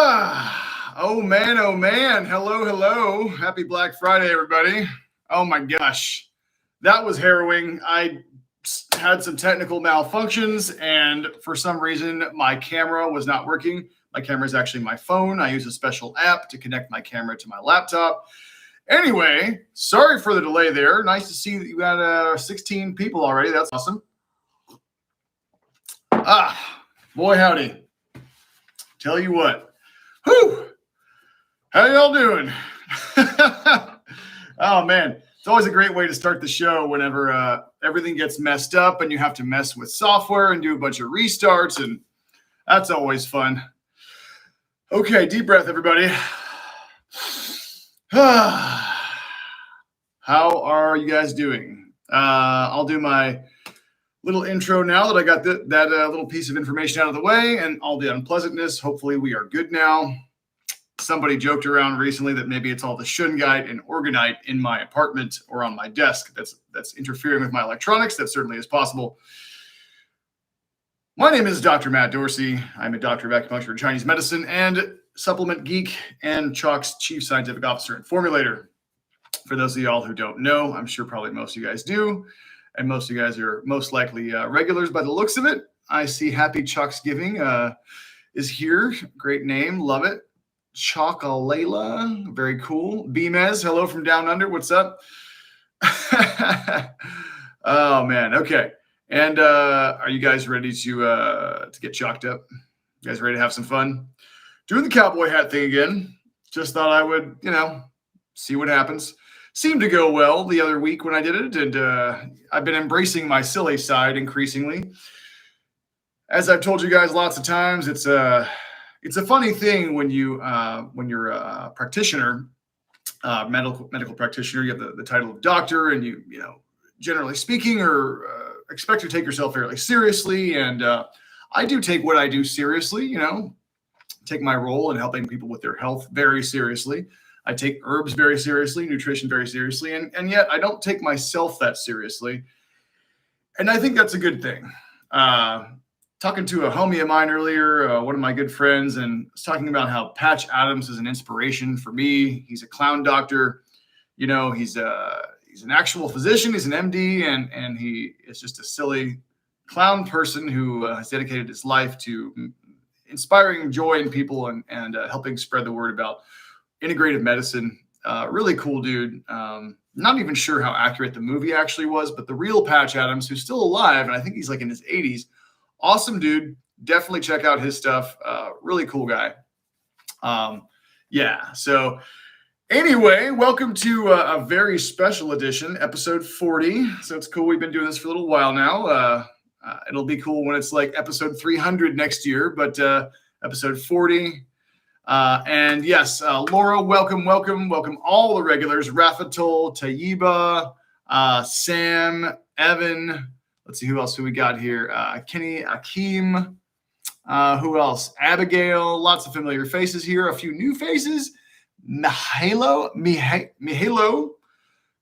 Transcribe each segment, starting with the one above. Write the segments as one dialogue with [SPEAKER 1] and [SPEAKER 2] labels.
[SPEAKER 1] Oh man. Hello. Happy Black Friday, everybody. Oh my gosh. That was harrowing. I had some technical malfunctions, and for some reason, my camera was not working. My camera is actually my phone. I use a special app to connect my camera to my laptop. Anyway, sorry for the delay there. Nice to see that you got 16 people already. That's awesome. Boy, howdy. Tell you what. Whew. How y'all doing? Oh, man. It's always a great way to start the show whenever everything gets messed up and you have to mess with software and do a bunch of restarts, and that's always fun. Okay, deep breath, everybody. How are you guys doing? I'll do my little intro now that I got that little piece of information out of the way and all the unpleasantness. Hopefully we are good now. Somebody joked around recently that maybe it's all the shungite and orgonite in my apartment or on my desk that's interfering with my electronics. That certainly is possible. My name is Dr. Matt Dorsey. I'm a doctor of acupuncture and Chinese medicine and supplement geek and CHOQ's chief scientific officer and formulator. For those of y'all who don't know, I'm sure probably most of you guys do. And most of you guys are most likely regulars by the looks of it. I see Happy CHOQsgiving is here. Great name. Love it. Chocolayla. Very cool. Beamez. Hello from down under. What's up? Oh, man. Okay. And are you guys ready to get chalked up? You guys ready to have some fun? Doing the cowboy hat thing again. Just thought I would, see what happens. Seemed to go well the other week when I did it, and I've been embracing my silly side increasingly. As I've told you guys lots of times, it's a funny thing when you're a practitioner, medical practitioner. You have the title of doctor, and you generally speaking, are expect to take yourself fairly seriously. And I do take what I do seriously. Take my role in helping people with their health very seriously. I take herbs very seriously, nutrition very seriously, and yet I don't take myself that seriously. And I think that's a good thing. Talking to a homie of mine earlier, one of my good friends, and was talking about how Patch Adams is an inspiration for me. He's a clown doctor. He's an actual physician. He's an MD, and he is just a silly clown person who has dedicated his life to inspiring joy in people and helping spread the word about integrative medicine. Really cool dude. Not even sure how accurate the movie actually was, but the real Patch Adams, who's still alive, and I think he's like in his 80s. Awesome dude. Definitely check out his stuff. Really cool guy. So anyway, welcome to a very special edition, episode 40. So it's cool. We've been doing this for a little while now. It'll be cool when it's like episode 300 next year, but episode 40. And yes, Laura, welcome all the regulars, Rafatul, Tayiba, Sam, Evan. Let's see who else we got here. Kenny, Akeem, who else? Abigail, lots of familiar faces here. A few new faces. Mihailo.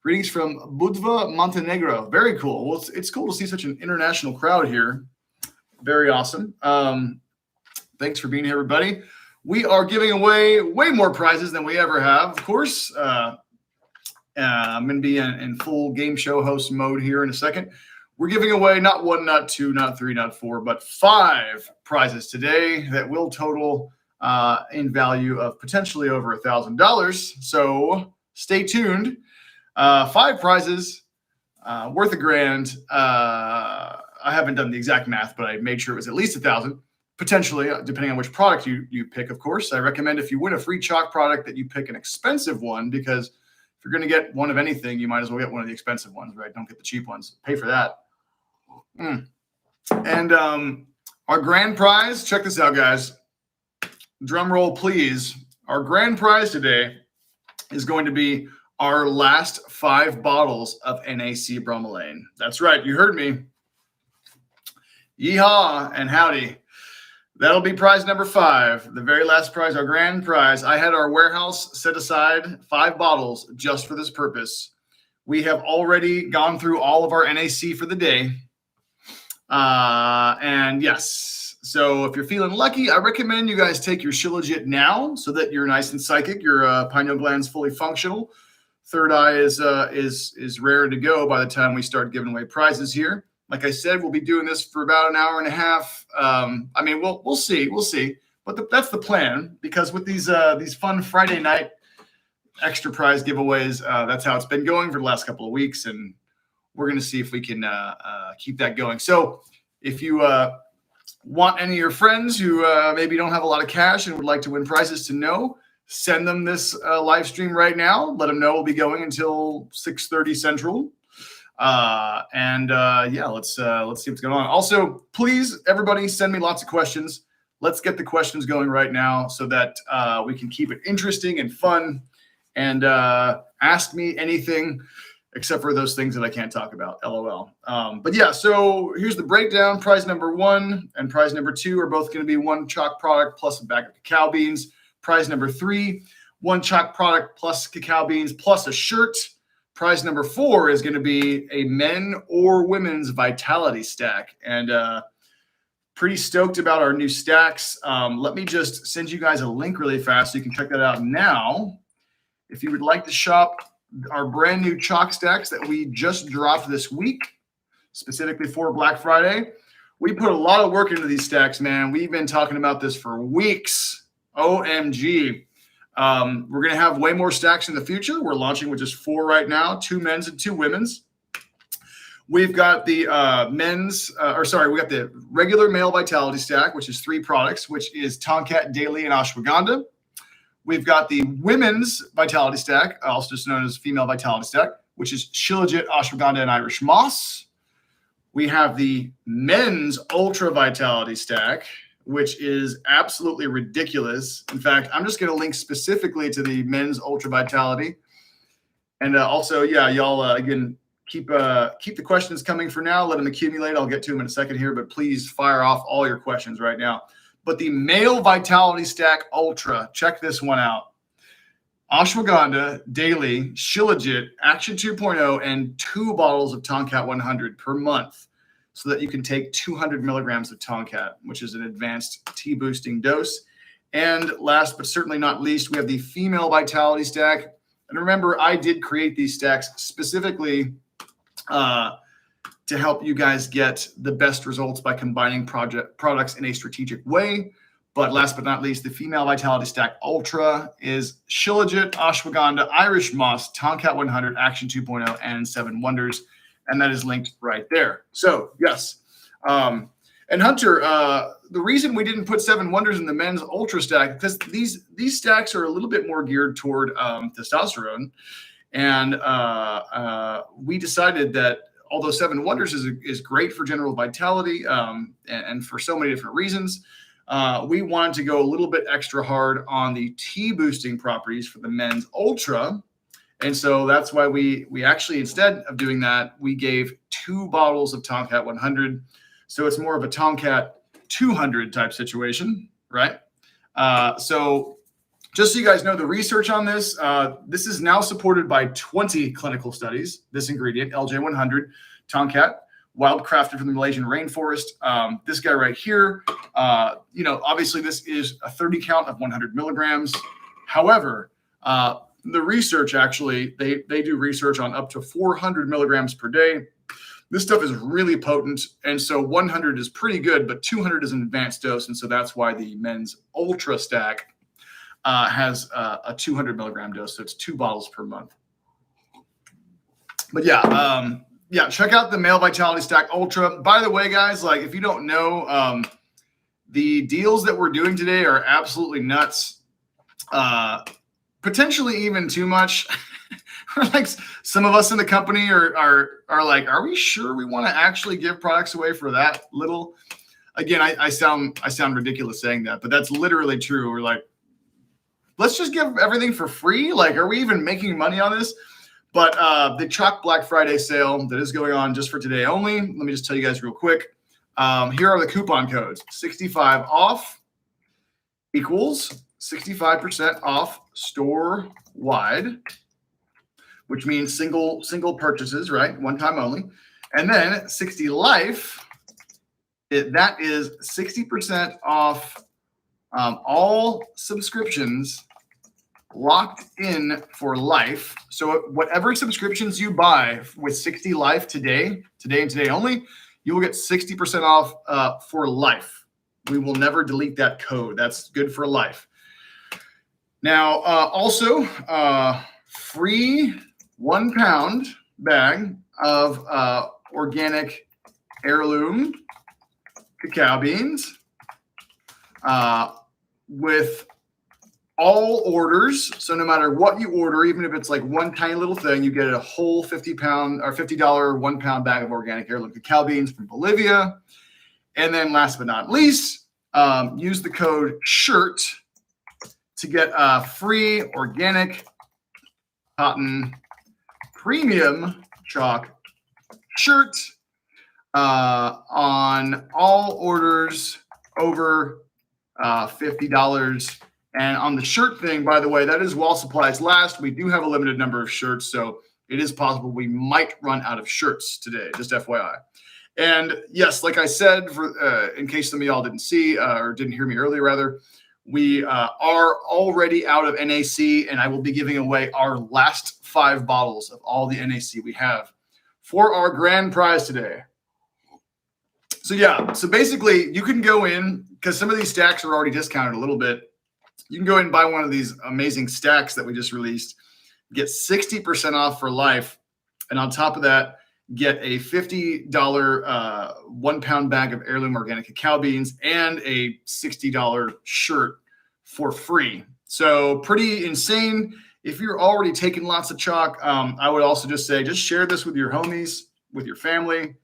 [SPEAKER 1] Greetings from Budva, Montenegro. Very cool. Well, it's cool to see such an international crowd here. Very awesome. Thanks for being here, everybody. We are giving away way more prizes than we ever have, of course. I'm going to be in full game show host mode here in a second. We're giving away not one, not two, not three, not four, but 5 prizes today that will total in value of potentially over $1,000. So stay tuned. 5 prizes worth $1,000. I haven't done the exact math, but I made sure it was at least 1,000. Potentially, depending on which product you pick, of course. I recommend if you win a free CHOQ product that you pick an expensive one, because if you're going to get one of anything, you might as well get one of the expensive ones, right? Don't get the cheap ones. Pay for that. And our grand prize, check this out, guys. Drum roll, please. Our grand prize today is going to be our last 5 bottles of NAC bromelain. That's right. You heard me. Yeehaw and howdy. That'll be prize number 5, the very last prize, our grand prize. I had our warehouse set aside 5 bottles just for this purpose. We have already gone through all of our NAC for the day. And yes, So if you're feeling lucky, I recommend you guys take your Shilajit now so that you're nice and psychic. Your pineal gland's fully functional. Third eye is rare to go by the time we start giving away prizes here. Like I said, we'll be doing this for about an hour and a half. I mean, we'll see, but that's the plan, because with these fun Friday night extra prize giveaways, that's how it's been going for the last couple of weeks, and we're going to see if we can keep that going. So if you want any of your friends who maybe don't have a lot of cash and would like to win prizes to know, send them this live stream right now. Let them know we'll be going until 6:30 Central. Yeah, let's see what's going on. Also, please, everybody, send me lots of questions. Let's get the questions going right now so that we can keep it interesting and fun. And ask me anything except for those things that I can't talk about, LOL. But yeah, so here's the breakdown. Prize number 1 and prize number 2 are both going to be 1 CHOQ product plus a bag of cacao beans. Prize number 3, 1 CHOQ product plus cacao beans plus a shirt. Prize number 4 is going to be a men or women's vitality stack. And pretty stoked about our new stacks. Let me just send you guys a link really fast so you can check that out now. If you would like to shop our brand new CHOQ stacks that we just dropped this week, specifically for Black Friday, we put a lot of work into these stacks, man. We've been talking about this for weeks. OMG. We're going to have way more stacks in the future. We're launching with just 4 right now, 2 men's and 2 women's. We've got the we got the regular male vitality stack, which is 3 products, which is Tomcat, Daily, and Ashwagandha. We've got the women's vitality stack, also just known as female vitality stack, which is Shilajit, Ashwagandha, and Irish moss. We have the men's ultra vitality stack, which is absolutely ridiculous. In fact, I'm just going to link specifically to the men's ultra vitality. And also, yeah, y'all, again, keep the questions coming for now. Let them accumulate. I'll get to them in a second here, but please fire off all your questions right now. But the male vitality stack ultra, check this one out. Ashwagandha, Daily, Shilajit, Action 2.0, and 2 bottles of Tomcat 100 per month, so that you can take 200 milligrams of Tomcat, which is an advanced T-boosting dose. And last but certainly not least, we have the female vitality stack. And remember, I did create these stacks specifically to help you guys get the best results by combining products in a strategic way. But last but not least, the female vitality stack ultra is Shilajit, Ashwagandha, Irish moss, Tomcat 100, Action 2.0, and 7 Wonders. And that is linked right there. So yes. And Hunter, the reason we didn't put 7 Wonders in the men's ultra stack, because these stacks are a little bit more geared toward testosterone. And we decided that although 7 Wonders is great for general vitality and for so many different reasons, we wanted to go a little bit extra hard on the T-boosting properties for the men's ultra. And so that's why we actually, instead of doing that, we gave 2 bottles of Tomcat 100. So it's more of a Tomcat 200 type situation, right? So just so you guys know the research on this, this is now supported by 20 clinical studies. This ingredient, LJ100, Tomcat, wild crafted from the Malaysian rainforest. This guy right here, obviously this is a 30 count of 100 milligrams. However, the research actually, they do research on up to 400 milligrams per day. This stuff is really potent. And so 100 is pretty good, but 200 is an advanced dose. And so that's why the men's ultra stack has a 200 milligram dose. So it's 2 bottles per month. But yeah, check out the male vitality stack ultra. By the way, guys, like if you don't know, the deals that we're doing today are absolutely nuts. Potentially even too much. Like some of us in the company are like, are we sure we want to actually give products away for that little? Again, I sound ridiculous saying that, but that's literally true. We're like, let's just give everything for free. Like, are we even making money on this? But the CHOQ Black Friday sale that is going on just for today only. Let me just tell you guys real quick. Here are the coupon codes. 65 off equals 65% off store wide, which means single purchases, right? One time only. And then 60 life that is 60% off all subscriptions locked in for life. So whatever subscriptions you buy with 60 Life today and today only, you will get 60% off for life. We will never delete that code. That's good for life. Now, also free 1 pound bag of organic heirloom cacao beans with all orders. So no matter what you order, even if it's like one tiny little thing, you get a whole $50 1 pound bag of organic heirloom cacao beans from Bolivia. And then last but not least, use the code SHIRT to get a free organic cotton premium chalk shirt on all orders over $50. And on the shirt thing, by the way, that is while supplies last. We do have a limited number of shirts, so it is possible we might run out of shirts today, just FYI. And yes, like I said, for in case some of y'all didn't see or didn't hear me earlier, rather, we are already out of NAC, and I will be giving away our last 5 bottles of all the NAC we have for our grand prize today. So yeah, so basically you can go in, because some of these stacks are already discounted a little bit. You can go in and buy one of these amazing stacks that we just released, get 60% off for life. And on top of that, get a $50 1 pound bag of heirloom organic cacao beans and a $60 shirt for free. So pretty insane. If you're already taking lots of chalk, I would also just say, just share this with your homies, with your family.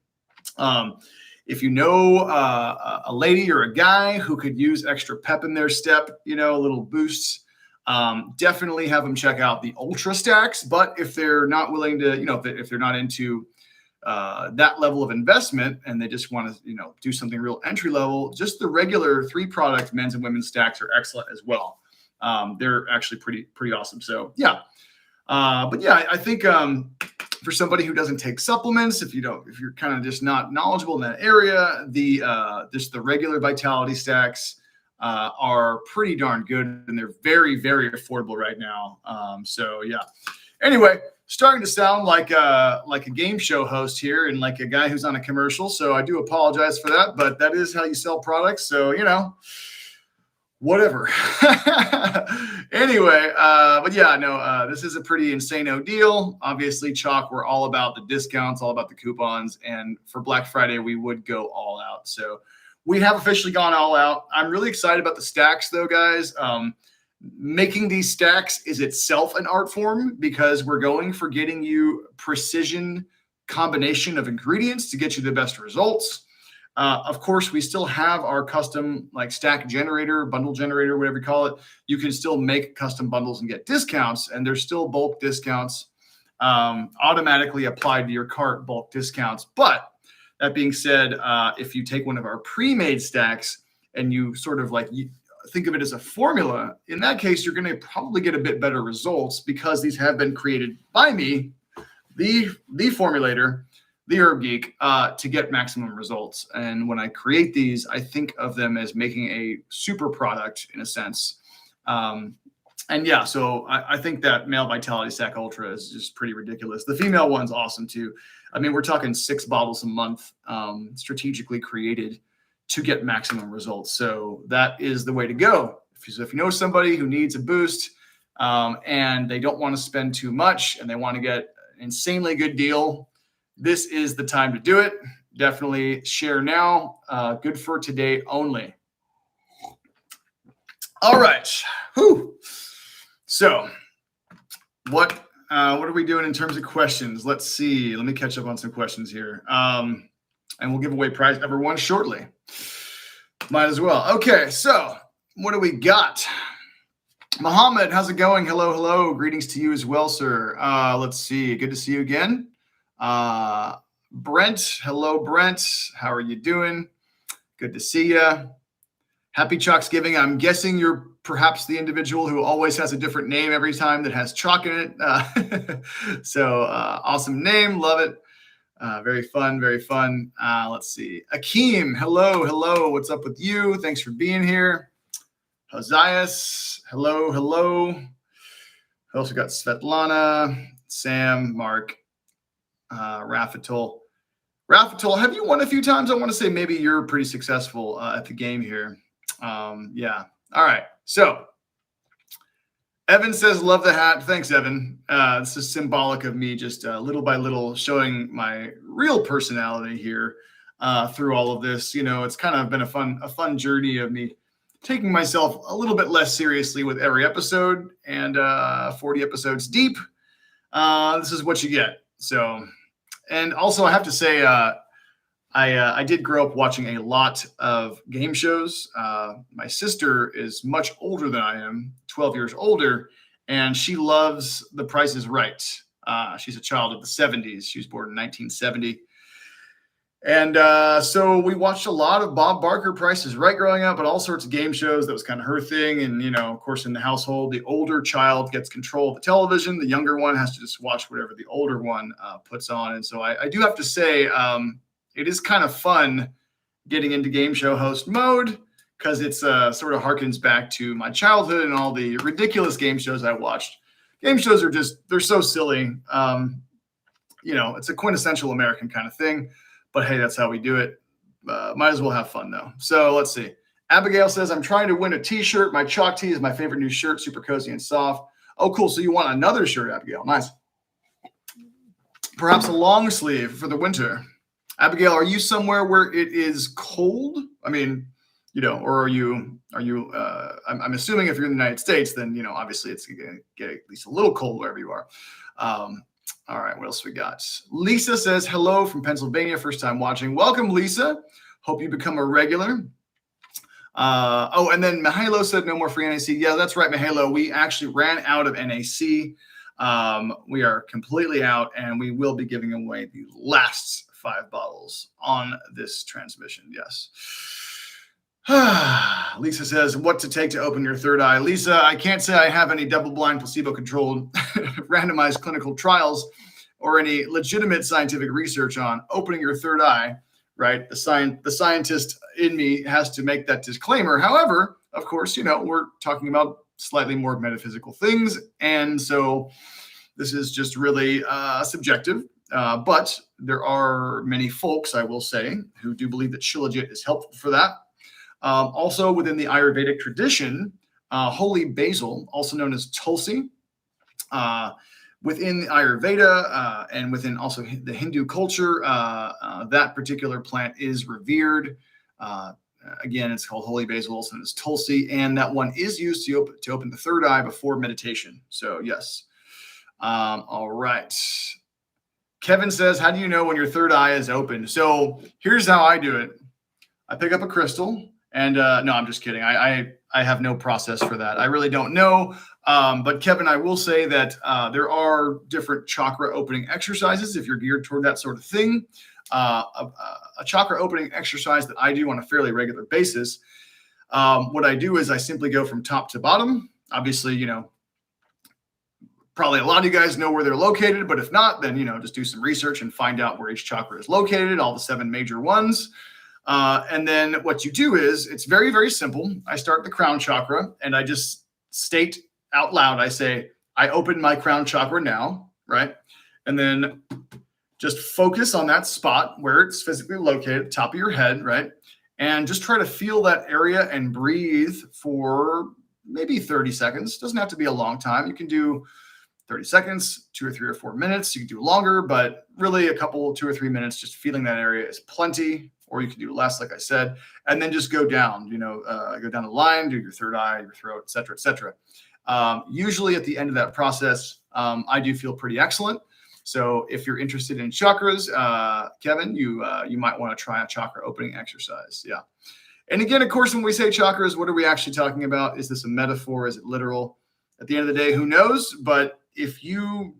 [SPEAKER 1] If you know a lady or a guy who could use extra pep in their step, you know, a little boost, definitely have them check out the Ultra Stacks. But if they're not willing to, you know, if they're not into that level of investment and they just want to, you know, do something real entry level, just the regular 3-product men's and women's stacks are excellent as well. They're actually pretty awesome. So yeah, but yeah, I think for somebody who doesn't take supplements, if you're kind of just not knowledgeable in that area, just the regular Vitality stacks are pretty darn good, and they're very, very affordable right now. So yeah. Anyway, starting to sound like a game show host here and like a guy who's on a commercial. So I do apologize for that, but that is how you sell products. So, you know, whatever. Anyway, but yeah, no, this is a pretty insane-o deal. Obviously, CHOQ, we're all about the discounts, all about the coupons. And for Black Friday, we would go all out. So we have officially gone all out. I'm really excited about the stacks, though, guys. Making these stacks is itself an art form because we're going for getting you precision combination of ingredients to get you the best results. Of course, we still have our custom like stack generator, bundle generator, whatever you call it. You can still make custom bundles and get discounts, and there's still bulk discounts automatically applied to your cart, bulk discounts. But that being said, if you take one of our pre-made stacks and you sort of like think of it as a formula, in that case, you're going to probably get a bit better results because these have been created by me, the formulator, the Herb Geek, to get maximum results. And when I create these, I think of them as making a super product in a sense. And yeah, so I think that male Vitality Stack Ultra is just pretty ridiculous. The female one's awesome too. I mean, we're talking 6 bottles a month, strategically created to get maximum results. So that is the way to go. If you know somebody who needs a boost and they don't want to spend too much and they want to get an insanely good deal, this is the time to do it. Definitely share now. Good for today only. All right. Whew. So what are we doing in terms of questions? Let's see. Let me catch up on some questions here. And we'll give away prize number 1 shortly. Might as well. Okay, so what do we got? Mohammed, how's it going? Hello, hello. Greetings to you as well, sir. Let's see. Good to see you again. Brent, hello, Brent. How are you doing? Good to see you. Happy CHOQTOR. I'm guessing you're perhaps the individual who always has a different name every time that has chalk in it. So awesome name. Love it. Very fun, very fun. Let's see. Akeem, hello. What's up with you? Thanks for being here. Hozias, hello. I also got Svetlana, Sam, Mark, Rafatul. Rafatul, have you won a few times? I want to say maybe you're pretty successful at the game here. Yeah. All right. So Evan says, love the hat. Thanks, Evan. This is symbolic of me just little by little showing my real personality here through all of this. It's kind of been a fun journey of me taking myself a little bit less seriously with every episode, and 40 episodes deep. This is what you get. So, and also I have to say, I did grow up watching a lot of game shows. My sister is much older than I am, 12 years older, and she loves The Price is Right. She's a child of the 70s. She was born in 1970. And so we watched a lot of Bob Barker Price is Right growing up, but all sorts of game shows. That was kind of her thing. And, of course, in the household, the older child gets control of the television. The younger one has to just watch whatever the older one puts on. And so I do have to say, it is kind of fun getting into game show host mode because it's sort of harkens back to my childhood and all the ridiculous game shows I watched. Game shows are they're so silly. It's a quintessential American kind of thing, but hey, that's how we do it. Might as well have fun though. So let's see. Abigail says, I'm trying to win a t-shirt. My CHOQ tee is my favorite new shirt, super cozy and soft. Oh, cool. So you want another shirt, Abigail. Nice. Perhaps a long sleeve for the winter. Abigail, are you somewhere where it is cold? I mean, or are you, I'm assuming if you're in the United States, then, obviously it's going to get at least a little cold wherever you are. All right, what else we got? Lisa says, hello from Pennsylvania, first time watching. Welcome, Lisa. Hope you become a regular. And then Mahalo said no more free NAC. Yeah, that's right, Mahalo. We actually ran out of NAC. We are completely out, and we will be giving away the last 5 bottles on this transmission. Yes. Lisa says, what to take to open your third eye? Lisa, I can't say I have any double-blind, placebo-controlled, randomized clinical trials or any legitimate scientific research on opening your third eye, right? The scientist in me has to make that disclaimer. However, of course, we're talking about slightly more metaphysical things. And so this is just really subjective. But there are many folks, I will say, who do believe that Shilajit is helpful for that. Also within the Ayurvedic tradition, holy basil, also known as Tulsi, within the Ayurveda and within also the Hindu culture, that particular plant is revered. Again, it's called holy basil, also known as Tulsi, and that one is used to open the third eye before meditation. So yes. All right. Kevin says, how do you know when your third eye is open? So here's how I do it. I pick up a crystal and no, I'm just kidding. I have no process for that. I really don't know. But Kevin, I will say that there are different chakra opening exercises if you're geared toward that sort of thing. A chakra opening exercise that I do on a fairly regular basis. What I do is I simply go from top to bottom. Obviously, probably a lot of you guys know where they're located, but if not, then, just do some research and find out where each chakra is located, all the 7 major ones. And then what you do is it's very, very simple. I start the crown chakra and I just state out loud. I say, I open my crown chakra now, right? And then just focus on that spot where it's physically located, top of your head, right? And just try to feel that area and breathe for maybe 30 seconds. Doesn't have to be a long time. You can do 30 seconds, 2 or 3 or 4 minutes. You can do longer, but really a couple, 2 or 3 minutes, just feeling that area is plenty, or you can do less, like I said, and then just go down, go down the line, do your third eye, your throat, et cetera, et cetera. Usually at the end of that process, I do feel pretty excellent. So if you're interested in chakras, Kevin, you might want to try a chakra opening exercise. Yeah. And again, of course, when we say chakras, what are we actually talking about? Is this a metaphor? Is it literal? At the end of the day, who knows? But if you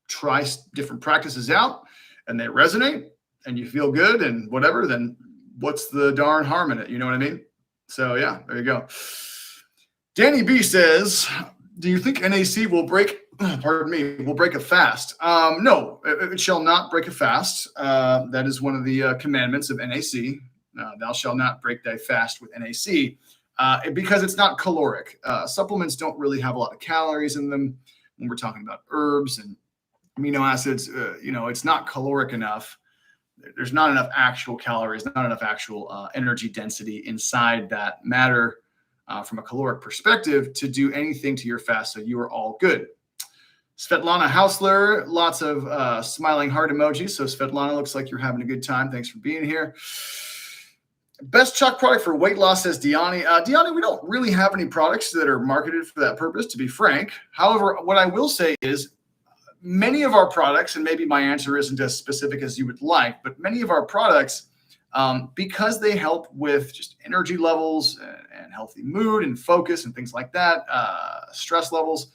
[SPEAKER 1] try different practices out and they resonate and you feel good and whatever, then what's the darn harm in it? You know what I mean? So yeah, there you go. Danny B says, do you think NAC will break pardon me, will break a fast. No, it shall not break a fast. That is one of the commandments of NAC. Thou shalt not break thy fast with NAC because it's not caloric. Supplements don't really have a lot of calories in them when we're talking about herbs and amino acids. It's not caloric enough. There's not enough actual calories, not enough actual energy density inside that matter from a caloric perspective to do anything to your fast. So you are all good. Svetlana Hausler, lots of smiling heart emojis. So Svetlana, looks like you're having a good time. Thanks for being here. Best CHOQ product for weight loss, says Diani. Diani, we don't really have any products that are marketed for that purpose, to be frank. However, what I will say is many of our products, and maybe my answer isn't as specific as you would like, but many of our products, because they help with just energy levels and healthy mood and focus and things like that, stress levels,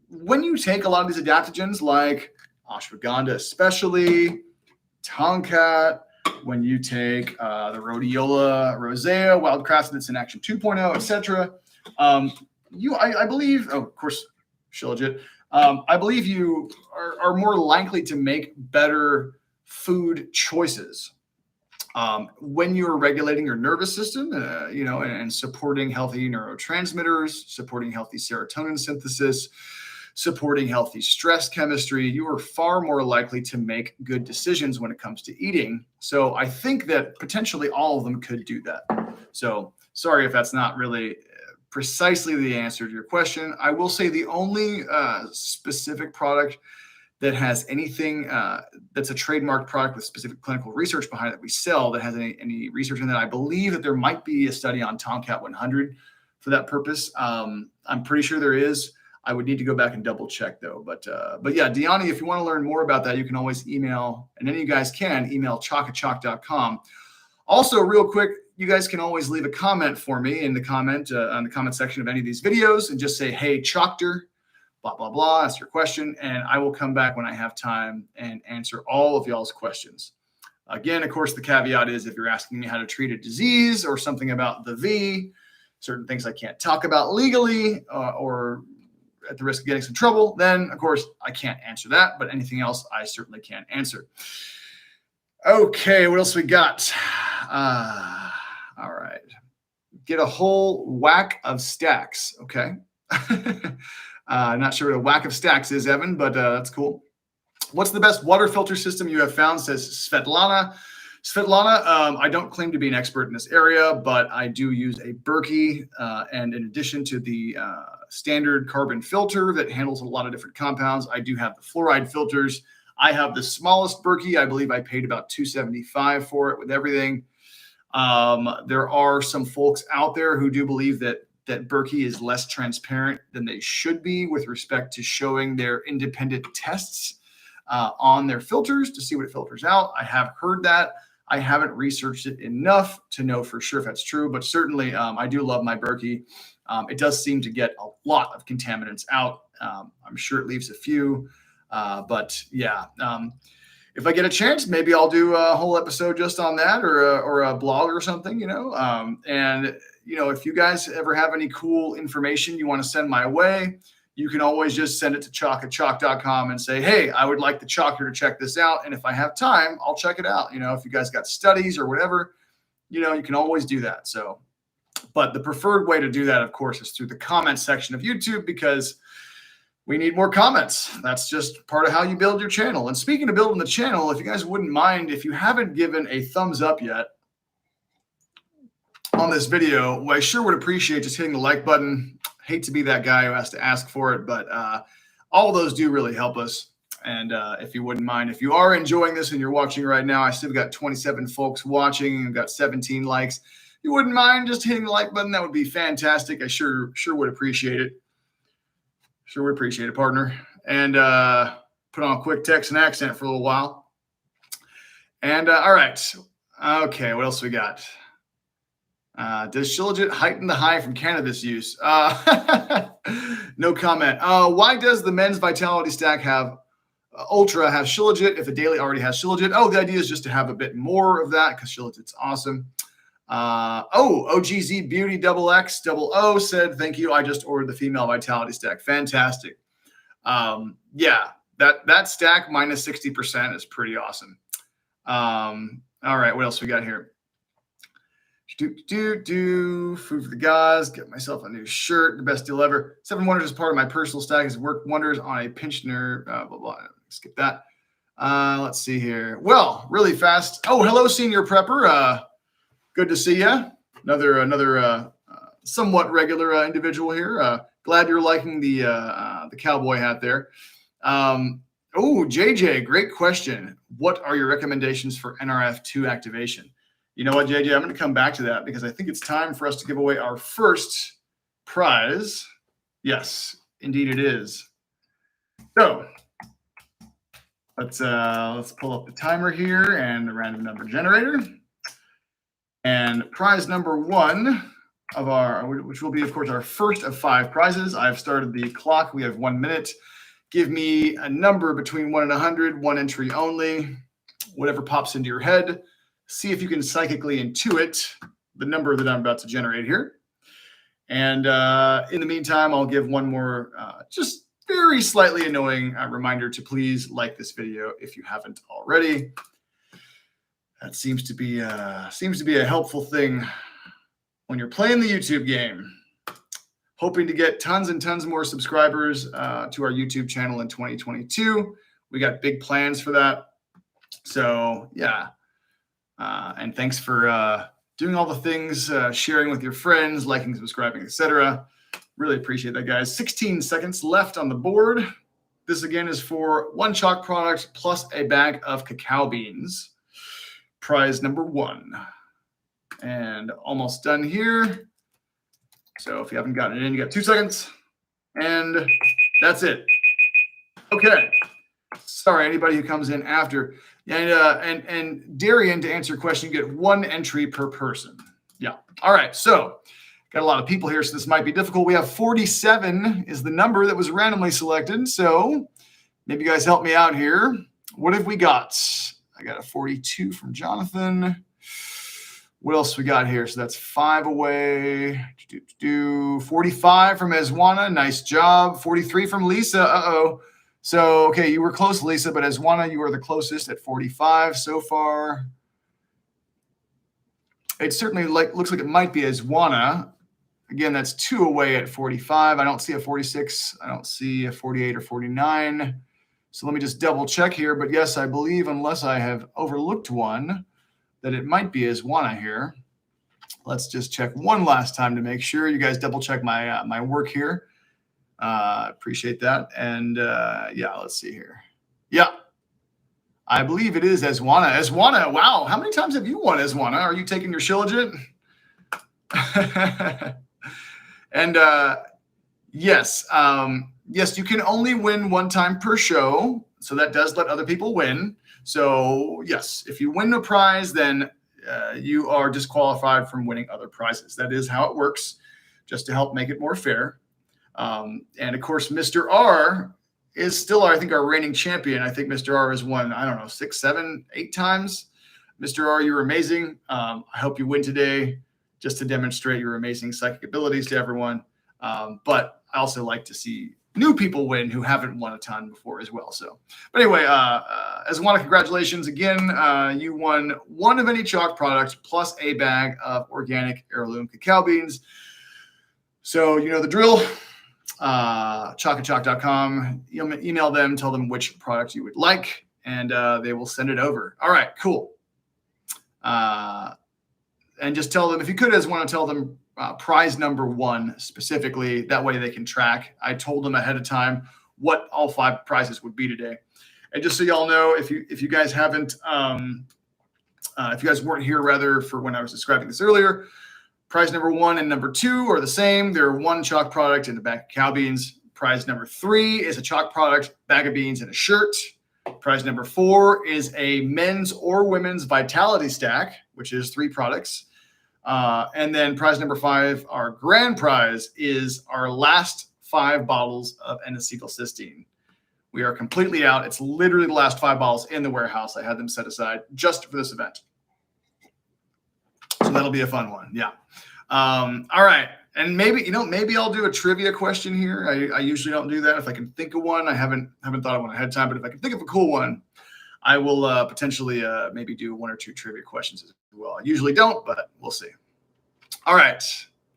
[SPEAKER 1] when you take a lot of these adaptogens like ashwagandha, especially Tonkat, when you take the rhodiola rosea, wild craftsman that's in Action 2.0, etc., I believe, of course, Shilajit, I believe you are more likely to make better food choices when you're regulating your nervous system, and supporting healthy neurotransmitters, supporting healthy serotonin synthesis, supporting healthy stress chemistry. You are far more likely to make good decisions when it comes to eating. So I think that potentially all of them could do that. So sorry if that's not really precisely the answer to your question. I will say the only specific product that has anything that's a trademark product with specific clinical research behind it that we sell that has any research in that, I believe that there might be a study on Tomcat 100 for that purpose. I'm pretty sure there is. I would need to go back and double check though. But yeah, Diani, if you want to learn more about that, you can always email, and any of you guys can email CHOQ@CHOQ.com. Also, real quick, you guys can always leave a comment for me in the comment on the comment section of any of these videos and just say, hey, CHOQTOR, blah, blah, blah. That's your question. And I will come back when I have time and answer all of y'all's questions. Again, of course, the caveat is if you're asking me how to treat a disease or something about the V, certain things I can't talk about legally or at the risk of getting some trouble, then, of course, I can't answer that. But anything else, I certainly can answer. Okay, what else we got? All right. Get a whole whack of stacks. Okay. Not sure what a whack of stacks is, Evan, but that's cool. What's the best water filter system you have found, says Svetlana. Svetlana, I don't claim to be an expert in this area, but I do use a Berkey. And in addition to the standard carbon filter that handles a lot of different compounds, I do have the fluoride filters. I have the smallest Berkey. I believe I paid about $275 for it with everything. There are some folks out there who do believe that Berkey is less transparent than they should be with respect to showing their independent tests on their filters to see what it filters out. I have heard that. I haven't researched it enough to know for sure if that's true, but certainly I do love my Berkey. It does seem to get a lot of contaminants out. I'm sure it leaves a few, but yeah. If I get a chance, maybe I'll do a whole episode just on that or a blog or something, and if you guys ever have any cool information you want to send my way, you can always just send it to CHOQ@CHOQ.com and say, hey, I would like the CHOQTOR to check this out. And if I have time, I'll check it out. If you guys got studies or whatever, you can always do that. So, but the preferred way to do that, of course, is through the comment section of YouTube because we need more comments. That's just part of how you build your channel. And speaking of building the channel, if you guys wouldn't mind, if you haven't given a thumbs up yet on this video, well, I sure would appreciate just hitting the like button. Hate to be that guy who has to ask for it, but all those do really help us. And if you wouldn't mind, if you are enjoying this and you're watching right now, I still got 27 folks watching and got 17 likes. If you wouldn't mind just hitting the like button, that would be fantastic. I sure would appreciate it. Sure would appreciate it, partner. And put on a quick Texan accent for a little while. And all right. Okay, what else we got? Does Shilajit heighten the high from cannabis use? No comment. Why does the men's Vitality Stack have Ultra have Shilajit if a daily already has Shilajit? Oh, the idea is just to have a bit more of that because Shilajit's awesome. OGZ Beauty XX00 said, thank you. I just ordered the female Vitality Stack. Fantastic. Yeah, that stack minus 60% is pretty awesome. All right, what else we got here? Food for the gods. Get myself a new shirt. The best deal ever. 7 Wonders is part of my personal stack. Has worked wonders on a pensioner. Blah blah. Skip that. Let's see here. Well, really fast. Oh, hello, senior prepper. Good to see you. Another somewhat regular individual here. Glad you're liking the cowboy hat there. Oh, JJ, great question. What are your recommendations for NRF2 activation? You know what, JJ, I'm going to come back to that because I think it's time for us to give away our first prize. Yes, indeed it is. So let's pull up the timer here and the random number generator. And prize number 1 of which will be, of course, our first of 5 prizes. I've started the clock. We have 1 minute. Give me a number between 1 and 100, 1 entry only, whatever pops into your head. See if you can psychically intuit the number that I'm about to generate here. And in the meantime, I'll give one more just very slightly annoying reminder to please like this video if you haven't already. That seems to be a helpful thing when you're playing the YouTube game. Hoping to get tons and tons more subscribers to our YouTube channel in 2022. We got big plans for that. So yeah. And thanks for doing all the things, sharing with your friends, liking, subscribing, etc. Really appreciate that, guys. 16 seconds left on the board. This again is for 1 CHOQ product plus a bag of cacao beans. Prize number 1. And almost done here. So if you haven't gotten it in, you got 2 seconds. And that's it. Okay. Sorry, anybody who comes in after. And Darian, to answer your question, you get 1 entry per person. Yeah. All right. So got a lot of people here, so this might be difficult. We have 47 is the number that was randomly selected. So maybe you guys help me out here. What have we got? I got a 42 from Jonathan. What else we got here? So that's 5 away. 45 from Eswana. Nice job. 43 from Lisa. Uh-oh. So, okay, you were close, Lisa, but Eswana, you are the closest at 45 so far. It certainly looks like it might be Eswana. Again, that's 2 away at 45. I don't see a 46. I don't see a 48 or 49. So let me just double check here. But yes, I believe, unless I have overlooked one, that it might be Eswana here. Let's just check one last time to make sure. You guys double check my work here. Appreciate that. And yeah, let's see here. Yeah, I believe it is Eswana. Eswana, wow. How many times have you won Eswana? Are you taking your Shilajit? And yes, yes, you can only win 1 time per show. So that does let other people win. So yes, if you win a prize, then you are disqualified from winning other prizes. That is how it works, just to help make it more fair. And of course, Mr. R is still, I think, our reigning champion. I think Mr. R has won, I don't know, 6, 7, 8 times. Mr. R, you're amazing. I hope you win today, just to demonstrate your amazing psychic abilities to everyone. But I also like to see new people win who haven't won a ton before as well. So, but anyway, Eswana, congratulations again. You won 1 of any CHOQ product plus a bag of organic heirloom cacao beans. So you know the drill. CHOQ@CHOQ.com. Email them, tell them which product you would like, and they will send it over. All right, cool. And just tell them, if you could, just want to tell them prize number 1 specifically. That way they can track. I told them ahead of time what all 5 prizes would be today. And just so y'all know, if you guys haven't, if you guys weren't here rather for when I was describing this earlier, prize number 1 and number 2 are the same. They're 1 CHOQ product and a bag of cow beans. Prize number 3 is a CHOQ product, bag of beans, and a shirt. Prize number 4 is a men's or women's vitality stack, which is 3 products. And then prize number 5, our grand prize, is our last 5 bottles of N-acetylcysteine. We are completely out. It's literally the last 5 bottles in the warehouse. I had them set aside just for this event. So that'll be a fun one. Yeah. All right. And maybe I'll do a trivia question here. I usually don't do that. If I can think of one, I haven't thought of one ahead of time, but if I can think of a cool one, I will potentially maybe do 1 or 2 trivia questions as well. I usually don't, but we'll see. All right.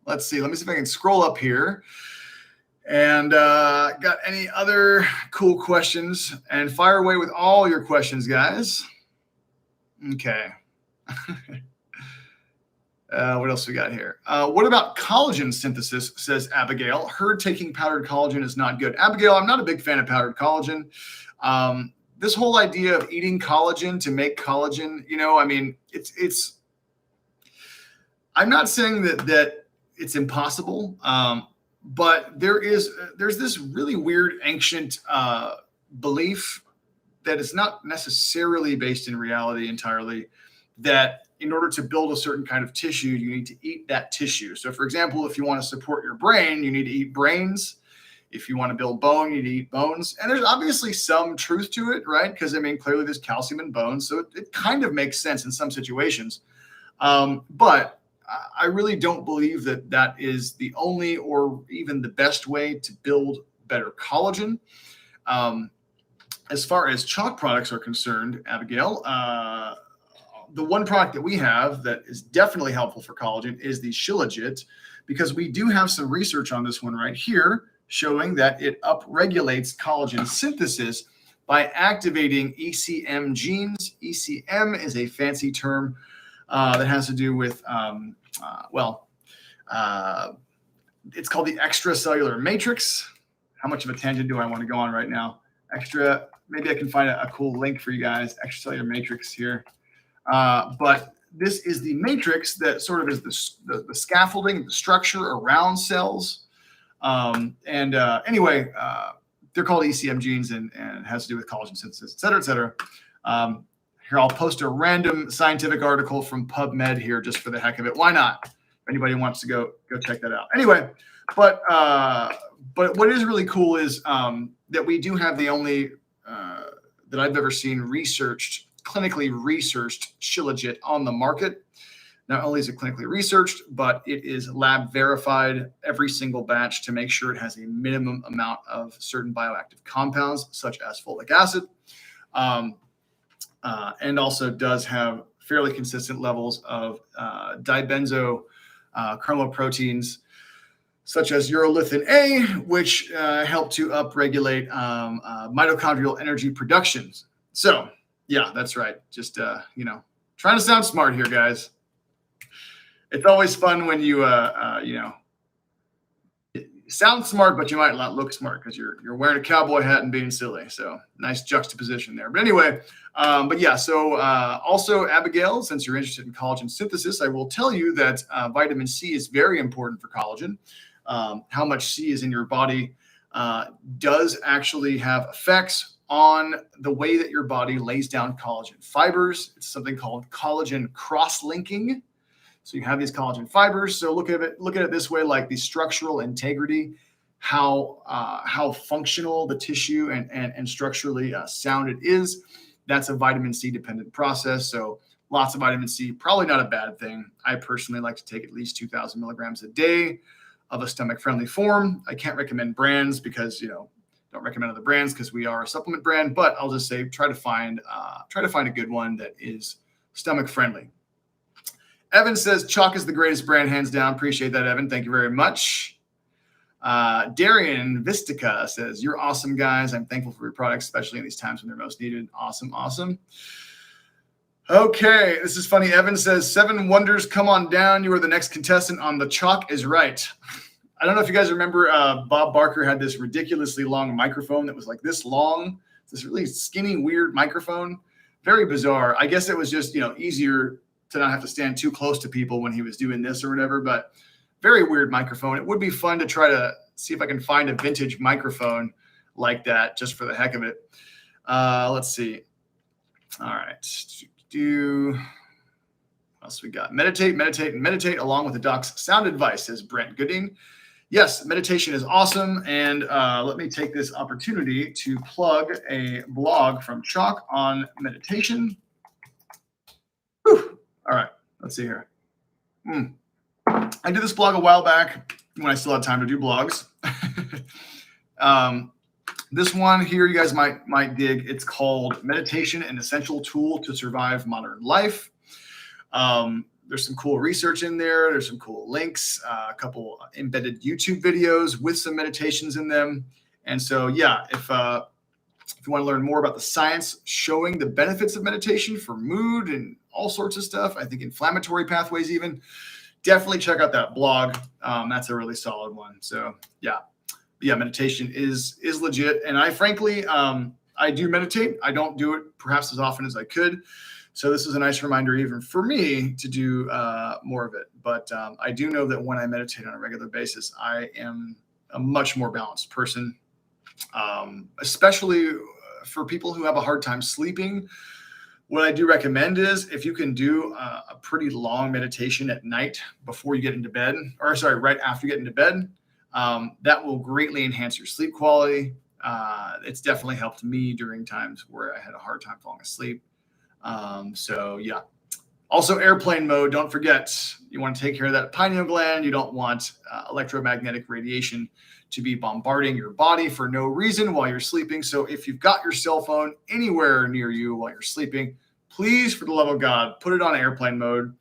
[SPEAKER 1] Let's see. Let me see if I can scroll up here. And got any other cool questions? And fire away with all your questions, guys. Okay. What else we got here? What about collagen synthesis, says Abigail. Heard taking powdered collagen is not good. Abigail, I'm not a big fan of powdered collagen. This whole idea of eating collagen to make collagen, I mean, it's I'm not saying that it's impossible, but there's this really weird ancient belief that is not necessarily based in reality entirely, that in order to build a certain kind of tissue, you need to eat that tissue. So for example, if you want to support your brain, you need to eat brains. If you want to build bone, you need to eat bones. And there's obviously some truth to it, right? Because, I mean, clearly there's calcium in bones. So it kind of makes sense in some situations. But I really don't believe that is the only or even the best way to build better collagen. As far as CHOQ products are concerned, Abigail, the one product that we have that is definitely helpful for collagen is the Shilajit, because we do have some research on this one right here showing that it upregulates collagen synthesis by activating ECM genes. ECM is a fancy term that has to do with, it's called the extracellular matrix. How much of a tangent do I want to go on right now? Maybe I can find a cool link for you guys, extracellular matrix here. But this is the matrix that sort of is the scaffolding, the structure around cells. Anyway, they're called ECM genes and it has to do with collagen synthesis, et cetera, et cetera. Here, I'll post a random scientific article from PubMed here just for the heck of it. Why not? If anybody wants to go check that out. Anyway, but what is really cool is that we do have the only that I've ever seen clinically researched Shilajit on the market. Not only is it clinically researched, but it is lab verified every single batch to make sure it has a minimum amount of certain bioactive compounds, such as folic acid, and also does have fairly consistent levels of dibenzo chromoproteins, such as urolithin A, which help to upregulate mitochondrial energy productions. So, yeah, that's right. Just, trying to sound smart here, guys. It's always fun when you sound smart, but you might not look smart because you're wearing a cowboy hat and being silly. So nice juxtaposition there. But anyway, also, Abigail, since you're interested in collagen synthesis, I will tell you that vitamin C is very important for collagen. How much C is in your body does actually have effects on the way that your body lays down collagen fibers. It's something called collagen cross-linking. So you have these collagen fibers. So look at it this way, like the structural integrity, how functional the tissue and structurally sound it is. That's a vitamin C dependent process. So lots of vitamin C, probably not a bad thing. I personally like to take at least 2,000 milligrams a day of a stomach friendly form. I can't recommend brands because, don't recommend other brands because we are a supplement brand, but I'll just say try to find a good one that is stomach friendly. Evan says CHOQ is the greatest brand, hands down. Appreciate that, Evan. Thank you very much. Darian Vistica says, you're awesome, guys. I'm thankful for your products, especially in these times when they're most needed. Awesome, awesome. Okay, this is funny. Evan says, 7 Wonders, come on down. You are the next contestant on the CHOQ is Right. I don't know if you guys remember, Bob Barker had this ridiculously long microphone that was like this long, this really skinny, weird microphone. Very bizarre. I guess it was just, easier to not have to stand too close to people when he was doing this or whatever, but very weird microphone. It would be fun to try to see if I can find a vintage microphone like that just for the heck of it. Let's see. All right. What else we got? Meditate, meditate, and meditate along with the doc's sound advice, says Brent Gooding. Yes, meditation is awesome. And let me take this opportunity to plug a blog from CHOQ on meditation. Whew. All right, let's see here. I did this blog a while back when I still had time to do blogs. This one here, you guys might dig. It's called Meditation, an Essential Tool to Survive Modern Life. There's some cool research in there. There's some cool links, a couple embedded YouTube videos with some meditations in them. And so, yeah, if you want to learn more about the science showing the benefits of meditation for mood and all sorts of stuff, I think inflammatory pathways even, definitely check out that blog. That's a really solid one. So, yeah, meditation is legit. And I frankly, I do meditate. I don't do it perhaps as often as I could. So this is a nice reminder even for me to do more of it. But I do know that when I meditate on a regular basis, I am a much more balanced person, especially for people who have a hard time sleeping. What I do recommend is if you can do a pretty long meditation at night before you get into bed, or sorry, right after you get into bed, that will greatly enhance your sleep quality. It's definitely helped me during times where I had a hard time falling asleep. So yeah. Also airplane mode. Don't forget, you want to take care of that pineal gland. You don't want electromagnetic radiation to be bombarding your body for no reason while you're sleeping. So if you've got your cell phone anywhere near you while you're sleeping, please, for the love of God, put it on airplane mode.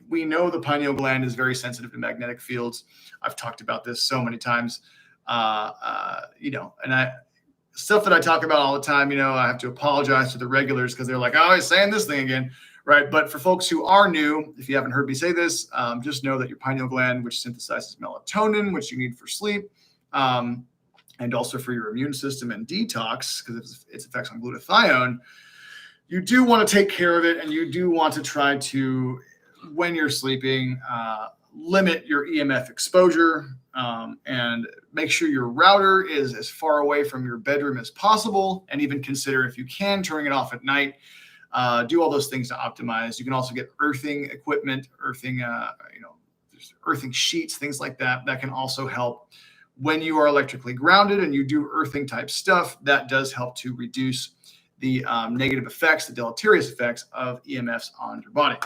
[SPEAKER 1] We know the pineal gland is very sensitive to magnetic fields. I've talked about this so many times, stuff that I talk about all the time, I have to apologize to the regulars because they're like, oh, he's saying this thing again, right? But for folks who are new, if you haven't heard me say this, just know that your pineal gland, which synthesizes melatonin, which you need for sleep, and also for your immune system and detox, because of its effects on glutathione, you do want to take care of it, and you do want to try to, when you're sleeping, limit your EMF exposure, and make sure your router is as far away from your bedroom as possible, and even consider, if you can, turning it off at night. Do all those things to optimize. You can also get earthing equipment, earthing sheets, things like that. That can also help when you are electrically grounded and you do earthing type stuff. That does help to reduce the negative effects, the deleterious effects of EMFs on your body.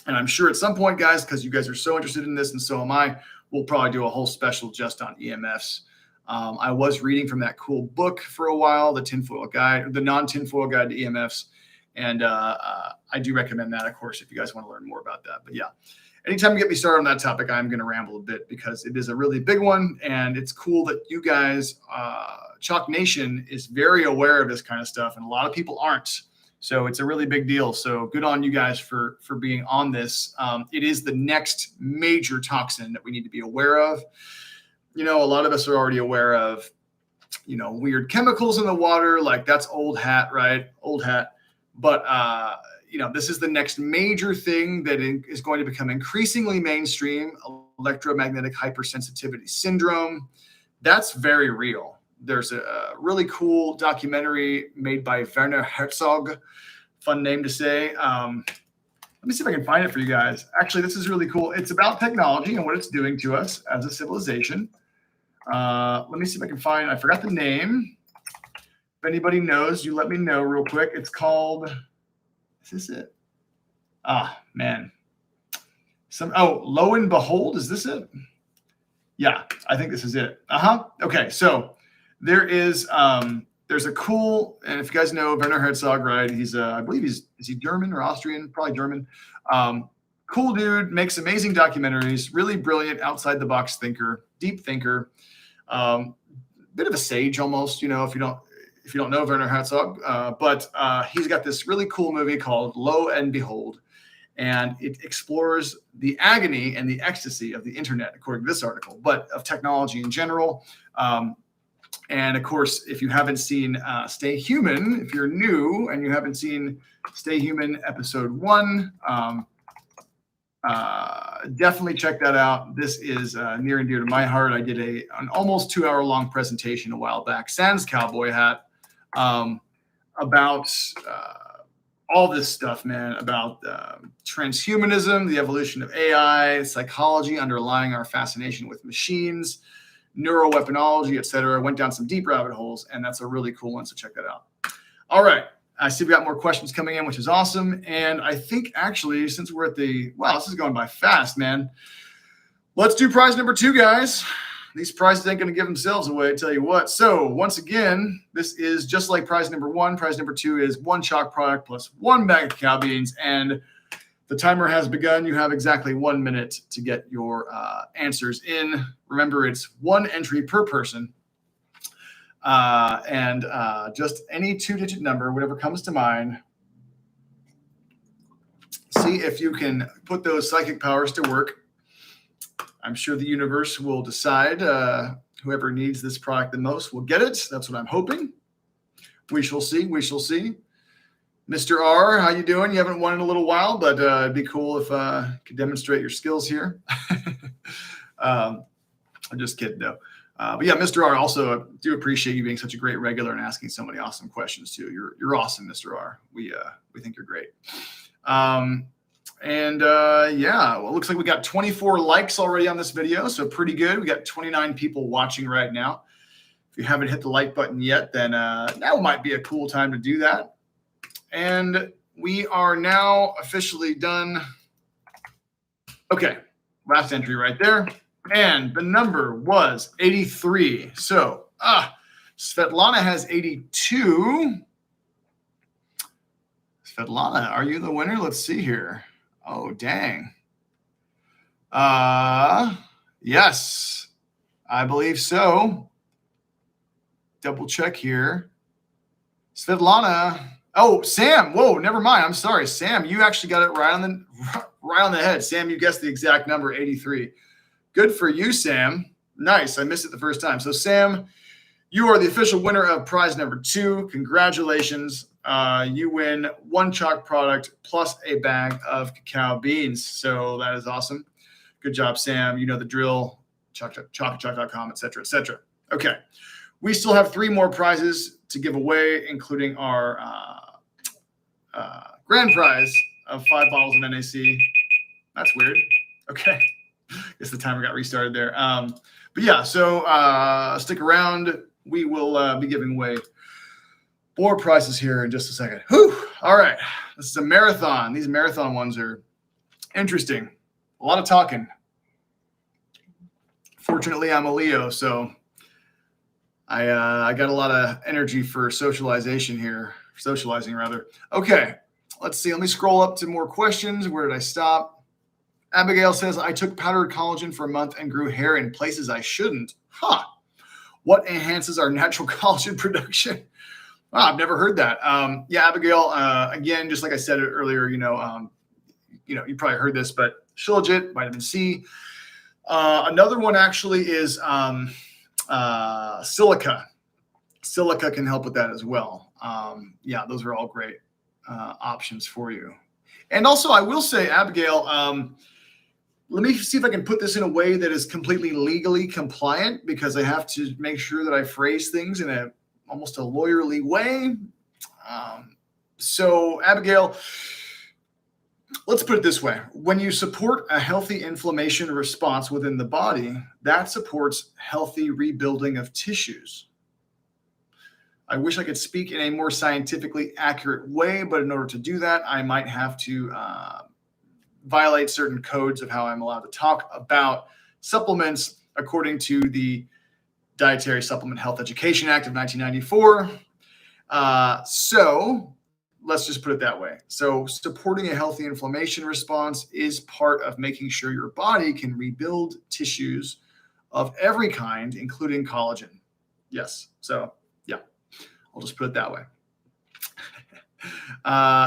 [SPEAKER 1] And I'm sure at some point, guys, because you guys are so interested in this and so am I, we'll probably do a whole special just on EMFs. I was reading from that cool book for a while, the non-tinfoil guide to EMFs. And I do recommend that, of course, if you guys want to learn more about that. But yeah, anytime you get me started on that topic, I'm going to ramble a bit because it is a really big one. And it's cool that you guys, CHOQ Nation, is very aware of this kind of stuff. And a lot of people aren't. So it's a really big deal. So good on you guys for being on this. It is the next major toxin that we need to be aware of. A lot of us are already aware of, weird chemicals in the water. Like that's old hat, right? Old hat. But, this is the next major thing that is going to become increasingly mainstream, electromagnetic hypersensitivity syndrome. That's very real. There's a really cool documentary made by Werner Herzog. Fun name to say. Let me see if I can find it for you guys. Actually, this is really cool. It's about technology and what it's doing to us as a civilization. Let me see if I can find, I forgot the name. If anybody knows, you let me know real quick. It's called, is this it? Ah, man. Lo and Behold, is this it? Yeah, I think this is it. Okay, so there's a cool, and if you guys know Werner Herzog, right? He's I believe is he German or Austrian? Probably German. Cool dude, makes amazing documentaries, really brilliant, outside the box thinker, deep thinker, bit of a sage almost, if you don't know Werner Herzog, but he's got this really cool movie called Lo and Behold, and it explores the agony and the ecstasy of the internet, according to this article, but of technology in general. And of course, if you haven't seen Stay Human, if you're new and you haven't seen Stay Human episode 1, definitely check that out. This is near and dear to my heart. I did an almost 2-hour-long presentation a while back, sans cowboy hat, about all this stuff, man, about transhumanism, the evolution of AI, psychology underlying our fascination with machines, neuroweaponology, etc. Went down some deep rabbit holes, and that's a really cool one, so check that out. All right. I see we got more questions coming in, which is awesome. And I think actually, since we're at wow, this is going by fast, man. Let's do prize number 2, guys. These prizes ain't going to give themselves away, I tell you what. So once again, this is just like prize number 1. Prize number 2 is 1 CHOQ product plus 1 bag of cacao beans. And the timer has begun. You have exactly 1 minute to get your answers in. Remember, it's 1 entry per person. And just any 2-digit number, whatever comes to mind. See if you can put those psychic powers to work. I'm sure the universe will decide whoever needs this product the most will get it. That's what I'm hoping. We shall see. We shall see. Mr. R, how you doing? You haven't won in a little while, but it'd be cool if you could demonstrate your skills here. I'm just kidding, though. But yeah, Mr. R, also do appreciate you being such a great regular and asking so many awesome questions too. You're awesome, Mr. R. We think you're great. Yeah, well, it looks like we got 24 likes already on this video, so pretty good. We got 29 people watching right now. If you haven't hit the like button yet, then now might be a cool time to do that. And we are now officially done. Okay, last entry right there. And the number was 83. So, Svetlana has 82. Svetlana, are you the winner? Let's see here. Oh, dang. Yes, I believe so. Double check here. Svetlana. Oh, Sam. Whoa, never mind. I'm sorry. Sam, you actually got it right on the head. Sam, you guessed the exact number, 83. Good for you, Sam. Nice. I missed it the first time. So, Sam, you are the official winner of prize number 2. Congratulations. You win 1 CHOQ product plus a bag of cacao beans. So that is awesome. Good job, Sam. You know the drill. CHOQ.com, et cetera, et cetera. Okay. We still have 3 more prizes to give away, including our grand prize of 5 bottles of NAC. That's weird. Okay. Guess the timer got restarted there. But yeah, so stick around. We will be giving away more prizes here in just a second. Whew. All right. This is a marathon. These marathon ones are interesting. A lot of talking. Fortunately, I'm a Leo, so I got a lot of energy for socializing here. Okay. Let's see. Let me scroll up to more questions. Where did I stop? Abigail says, I took powdered collagen for a month and grew hair in places I shouldn't. Huh. What enhances our natural collagen production? Oh, I've never heard that. Yeah, Abigail, again, just like I said earlier, you probably heard this, but Shilajit, vitamin C. Another one actually is silica. Silica can help with that as well. Yeah, those are all great options for you. And also, I will say, Abigail, let me see if I can put this in a way that is completely legally compliant, because I have to make sure that I phrase things in almost a lawyerly way. So, Abigail, let's put it this way. When you support a healthy inflammation response within the body, that supports healthy rebuilding of tissues. I wish I could speak in a more scientifically accurate way, but in order to do that, I might have to violate certain codes of how I'm allowed to talk about supplements according to the Dietary Supplement Health Education Act of 1994. So let's just put it that way. So supporting a healthy inflammation response is part of making sure your body can rebuild tissues of every kind, including collagen. Yes. So yeah, I'll just put it that way.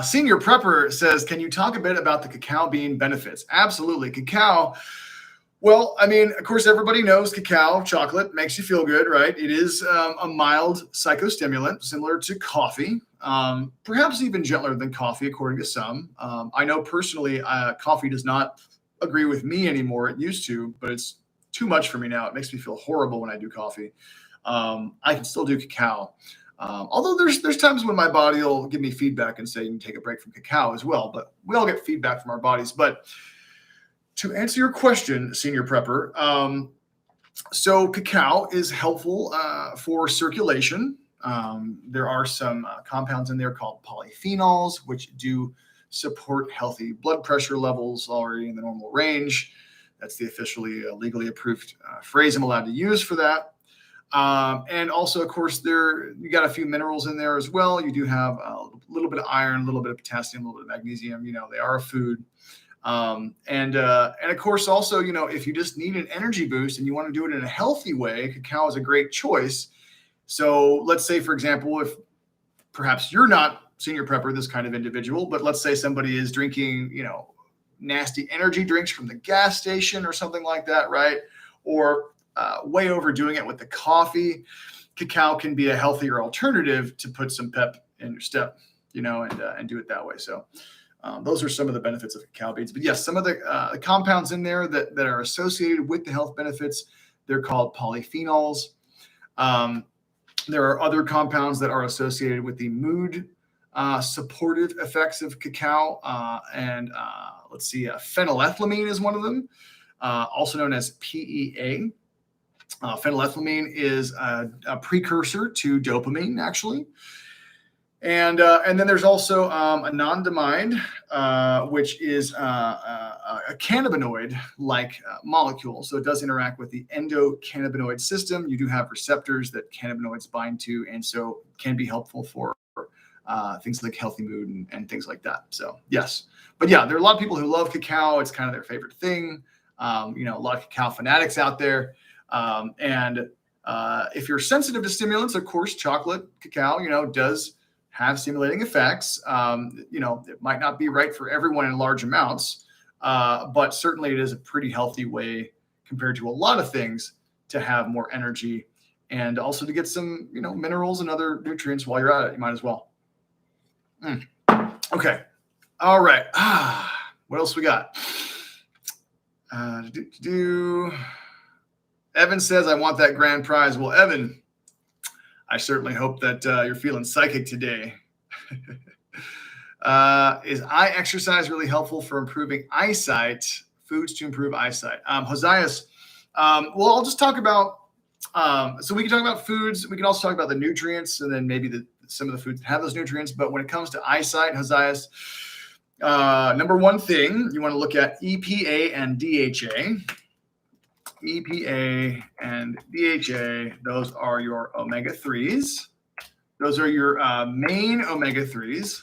[SPEAKER 1] Senior Prepper says, can you talk a bit about the cacao bean benefits? Absolutely. Cacao. Well, I mean, of course, everybody knows cacao, chocolate, makes you feel good, right? It is a mild psychostimulant, similar to coffee, perhaps even gentler than coffee, according to some. I know personally, coffee does not agree with me anymore. It used to, but it's too much for me now. It makes me feel horrible when I do coffee. I can still do cacao. Although there's times when my body will give me feedback and say you can take a break from cacao as well, but we all get feedback from our bodies. But to answer your question, Senior Prepper, so cacao is helpful for circulation. There are some compounds in there called polyphenols, which do support healthy blood pressure levels already in the normal range. That's the officially legally approved phrase I'm allowed to use for that. And also, of course, you got a few minerals in there as well. You do have a little bit of iron, a little bit of potassium, a little bit of magnesium. They are a food. And of course, also, if you just need an energy boost and you want to do it in a healthy way, cacao is a great choice. So let's say, for example, if perhaps you're not senior prepper, this kind of individual, but let's say somebody is drinking, nasty energy drinks from the gas station or something like that, right? Or way overdoing it with the coffee. Cacao can be a healthier alternative to put some pep in your step, and do it that way. So those are some of the benefits of cacao beans. But yes, some of the compounds in there that are associated with the health benefits, they're called polyphenols. There are other compounds that are associated with the mood supportive effects of cacao. And let's see, phenylethylamine is one of them, also known as PEA. Phenylethylamine is a precursor to dopamine, actually. And then there's also anandamide, which is a cannabinoid-like molecule. So it does interact with the endocannabinoid system. You do have receptors that cannabinoids bind to, and so can be helpful for things like healthy mood and things like that. So yes, but yeah, there are a lot of people who love cacao. It's kind of their favorite thing. A lot of cacao fanatics out there. And if you're sensitive to stimulants, of course, chocolate cacao, does have stimulating effects. It might not be right for everyone in large amounts, but certainly it is a pretty healthy way compared to a lot of things to have more energy and also to get some, minerals and other nutrients while you're at it. You might as well. Okay. All right. What else we got? Evan says, I want that grand prize. Well, Evan, I certainly hope that you're feeling psychic today. Is eye exercise really helpful for improving eyesight? Foods to improve eyesight. Josias, well, I'll just talk about, so we can talk about foods. We can also talk about the nutrients and then maybe some of the foods that have those nutrients. But when it comes to eyesight, Josias, number one thing, you want to look at EPA and DHA. EPA and DHA, those are your omega-3s. Those are your main omega-3s.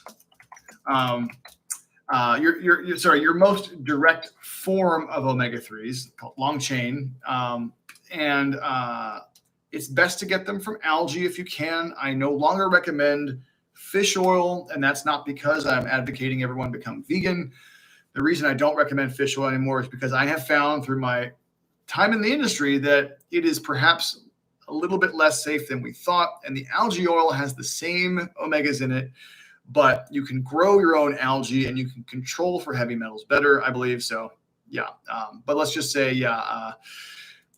[SPEAKER 1] Your most direct form of omega-3s, called long chain. And it's best to get them from algae if you can. I no longer recommend fish oil, and that's not because I'm advocating everyone become vegan. The reason I don't recommend fish oil anymore is because I have found through my time in the industry that it is perhaps a little bit less safe than we thought. And the algae oil has the same omegas in it, but you can grow your own algae and you can control for heavy metals better, I believe. So yeah, but let's just say,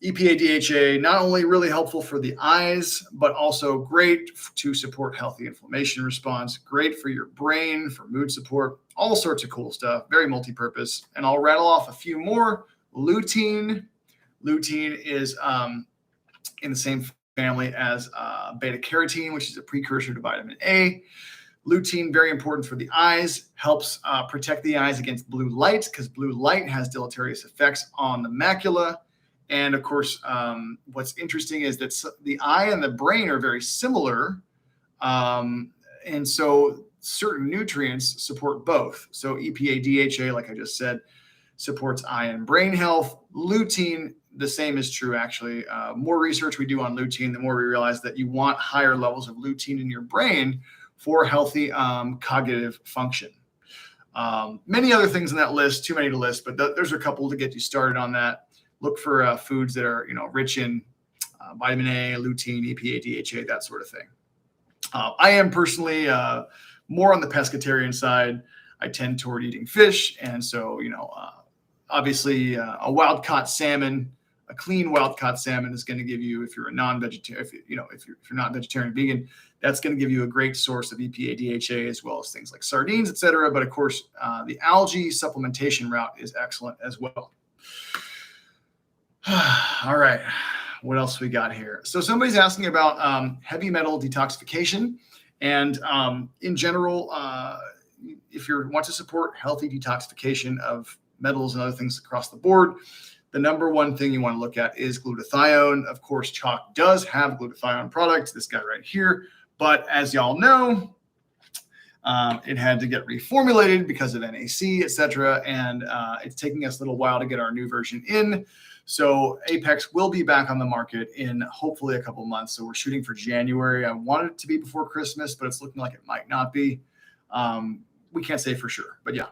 [SPEAKER 1] EPA, DHA, not only really helpful for the eyes, but also great to support healthy inflammation response, great for your brain, for mood support, all sorts of cool stuff, very multi-purpose. And I'll rattle off a few more. Lutein. Lutein is in the same family as beta-carotene, which is a precursor to vitamin A. Lutein, very important for the eyes, helps protect the eyes against blue light because blue light has deleterious effects on the macula. And of course, what's interesting is that the eye and the brain are very similar. And so certain nutrients support both. So EPA, DHA, like I just said, supports eye and brain health. Lutein, the same is true, actually. More research we do on lutein, the more we realize that you want higher levels of lutein in your brain for healthy cognitive function. Many other things in that list, too many to list, but there's a couple to get you started on that. Look for foods that are, rich in vitamin A, lutein, EPA, DHA, that sort of thing. I am personally more on the pescatarian side. I tend toward eating fish, and so obviously a wild-caught salmon, a clean wild-caught salmon is going to give you, if you're a non-vegetarian, if you're not vegetarian, vegan, that's going to give you a great source of EPA, DHA, as well as things like sardines, etc. But of course, the algae supplementation route is excellent as well. All right. What else we got here? So somebody's asking about heavy metal detoxification. And in general, if you want to support healthy detoxification of metals and other things across the board, the number one thing you want to look at is glutathione. Of course, CHOQ does have glutathione products, this guy right here. But as y'all know, it had to get reformulated because of NAC, etc. And it's taking us a little while to get our new version in. So Apex will be back on the market in hopefully a couple months. So we're shooting for January. I wanted it to be before Christmas, but it's looking like it might not be. We can't say for sure, but yeah.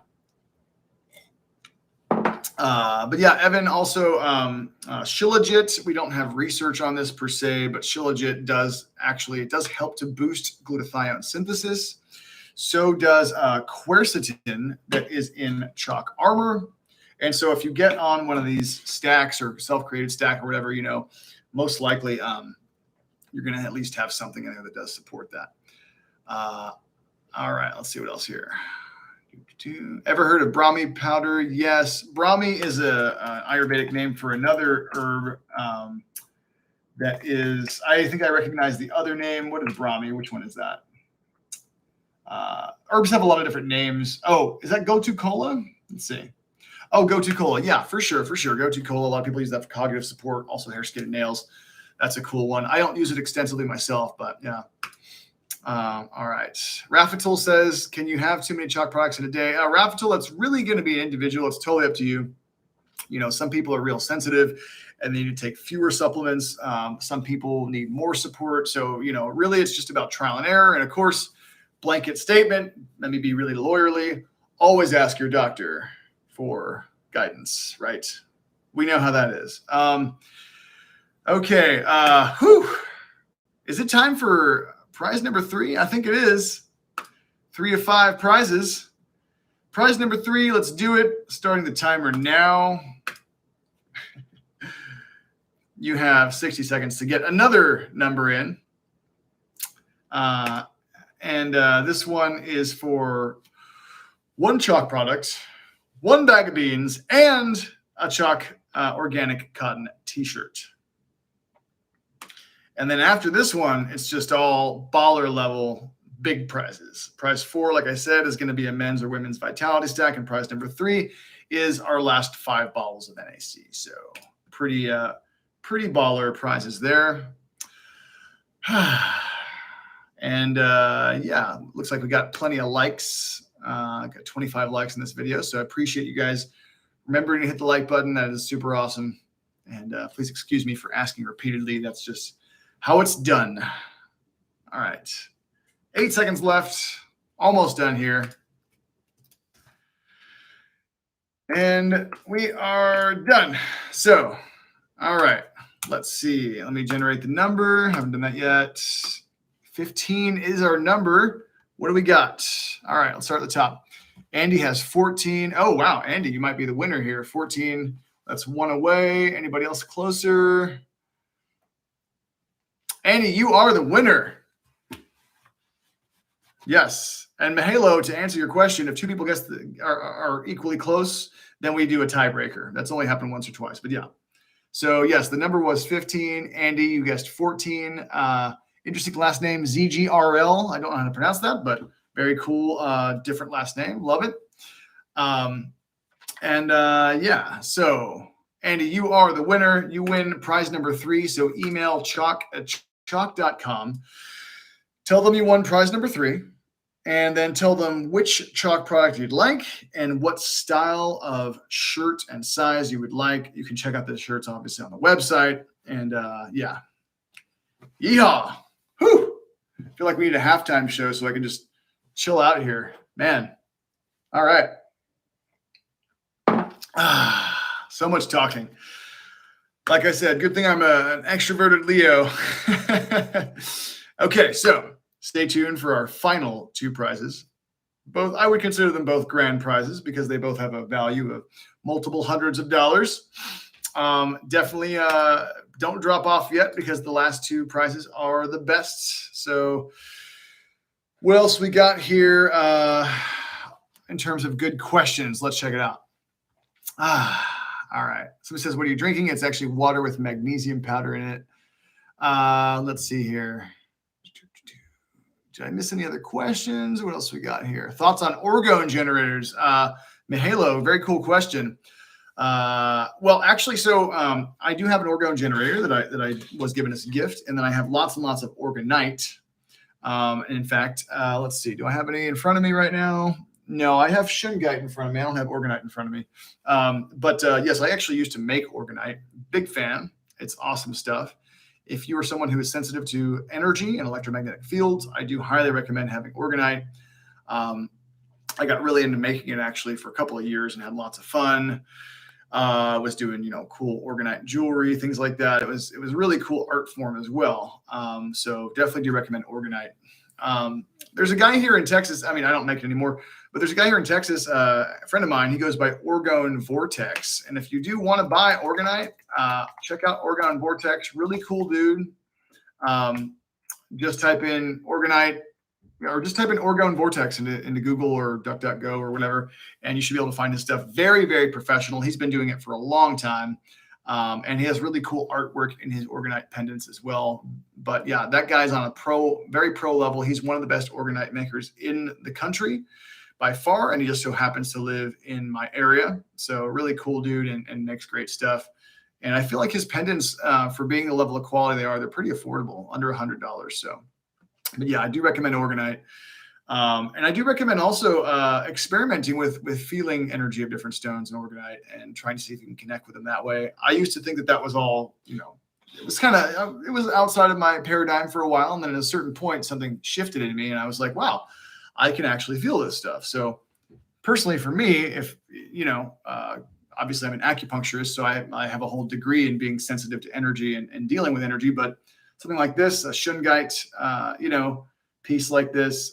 [SPEAKER 1] Evan, also Shilajit, we don't have research on this per se, but Shilajit does help to boost glutathione synthesis. So does quercetin that is in CHOQ Armor. And so if you get on one of these stacks or self-created stack or whatever, most likely you're going to at least have something in there that does support that. All right, let's see what else here. Ever heard of Brahmi powder? Yes. Brahmi is a Ayurvedic name for another herb that is, I think I recognize the other name. What is Brahmi? Which one is that? Herbs have a lot of different names. Oh, is that Gotu Kola? Let's see. Oh, Gotu Kola. Yeah, for sure. Gotu Kola. A lot of people use that for cognitive support, also hair, skin, and nails. That's a cool one. I don't use it extensively myself, but yeah. All right. Raffatul says, can you have too many CHOQ products in a day? Raffatul, that's really going to be individual. It's totally up to you. Some people are real sensitive and they need to take fewer supplements. Some people need more support. So, really it's just about trial and error. And of course, blanket statement, let me be really lawyerly. Always ask your doctor for guidance, right? We know how that is. Okay. Is it time for prize number 3? I think it is. 3 of 5 prizes. Prize number 3, let's do it. Starting the timer now. You have 60 seconds to get another number in. This one is for 1 CHOQ product, 1 bag of beans, and a CHOQ organic cotton t-shirt. And then after this one, it's just all baller level big prizes. Prize 4, like I said, is going to be a men's or women's vitality stack. And prize number 3 is our last 5 bottles of NAC. So pretty baller prizes there. And yeah, looks like we got plenty of likes. Got 25 likes in this video. So I appreciate you guys remembering to hit the like button. That is super awesome. And please excuse me for asking repeatedly. That's just how it's done. All right. 8 seconds left. Almost done here. And we are done. So, all right. Let's see. Let me generate the number. Haven't done that yet. 15 is our number. What do we got? All right. Let's start at the top. Andy has 14. Oh, wow. Andy, you might be the winner here. 14. That's 1 away. Anybody else closer? Andy, you are the winner. Yes. And Mahalo, to answer your question, if 2 people guess are equally close, then we do a tiebreaker. That's only happened once or twice, but yeah. So yes, the number was 15. Andy, you guessed 14. Interesting last name, ZGRL. I don't know how to pronounce that, but very cool. Different last name. Love it. Yeah, so Andy, you are the winner. You win prize number 3. So email CHOQ@CHOQ.com. Tell them you won prize number 3. And then tell them which CHOQ product you'd like and what style of shirt and size you would like. You can check out the shirts, obviously, on the website. And yeah. Yeehaw. Whew. I feel like we need a halftime show so I can just chill out here. Man. All right. So much talking. Like I said, good thing I'm an extroverted Leo. Okay, so stay tuned for our final 2 prizes. Both, I would consider them both grand prizes because they both have a value of multiple hundreds of dollars. Definitely don't drop off yet because the last 2 prizes are the best. So what else we got here in terms of good questions? Let's check it out. All right. Somebody says, what are you drinking? It's actually water with magnesium powder in it. Let's see here. Did I miss any other questions? What else we got here? Thoughts on orgone generators? Mihalo, very cool question. Well, actually, so I do have an orgone generator that I was given as a gift, and then I have lots and lots of orgonite. In fact, let's see. Do I have any in front of me right now? No, I have shungite in front of me. I don't have orgonite in front of me. But yes, I actually used to make orgonite. Big fan. It's awesome stuff. If you are someone who is sensitive to energy and electromagnetic fields, I do highly recommend having orgonite. I got really into making it actually for a couple of years and had lots of fun. Was doing, cool orgonite jewelry, things like that. It was really cool art form as well. So definitely do recommend orgonite. There's a guy here in Texas. I mean, I don't make it anymore, but there's a guy here in Texas, a friend of mine. He goes by Orgone Vortex. And if you do want to buy orgonite, check out Orgone Vortex. Really cool dude. Just type in orgonite, or just type in Orgone Vortex into Google or DuckDuckGo or whatever, and you should be able to find his stuff. Very, very professional. He's been doing it for a long time, and he has really cool artwork in his orgonite pendants as well. But yeah, that guy's on a very pro level. He's one of the best orgonite makers in the country by far, and he just so happens to live in my area. So really cool dude and makes great stuff. And I feel like his pendants, for being the level of quality they are, they're pretty affordable, under $100. So. But yeah, I do recommend orgonite. And I do recommend also experimenting with feeling energy of different stones in orgonite and trying to see if you can connect with them that way. I used to think that was all, it was outside of my paradigm for a while. And then at a certain point, something shifted in me and I was like, wow, I can actually feel this stuff. So personally for me, if, obviously I'm an acupuncturist, so I have a whole degree in being sensitive to energy and dealing with energy, but something like this, a shungite, piece like this,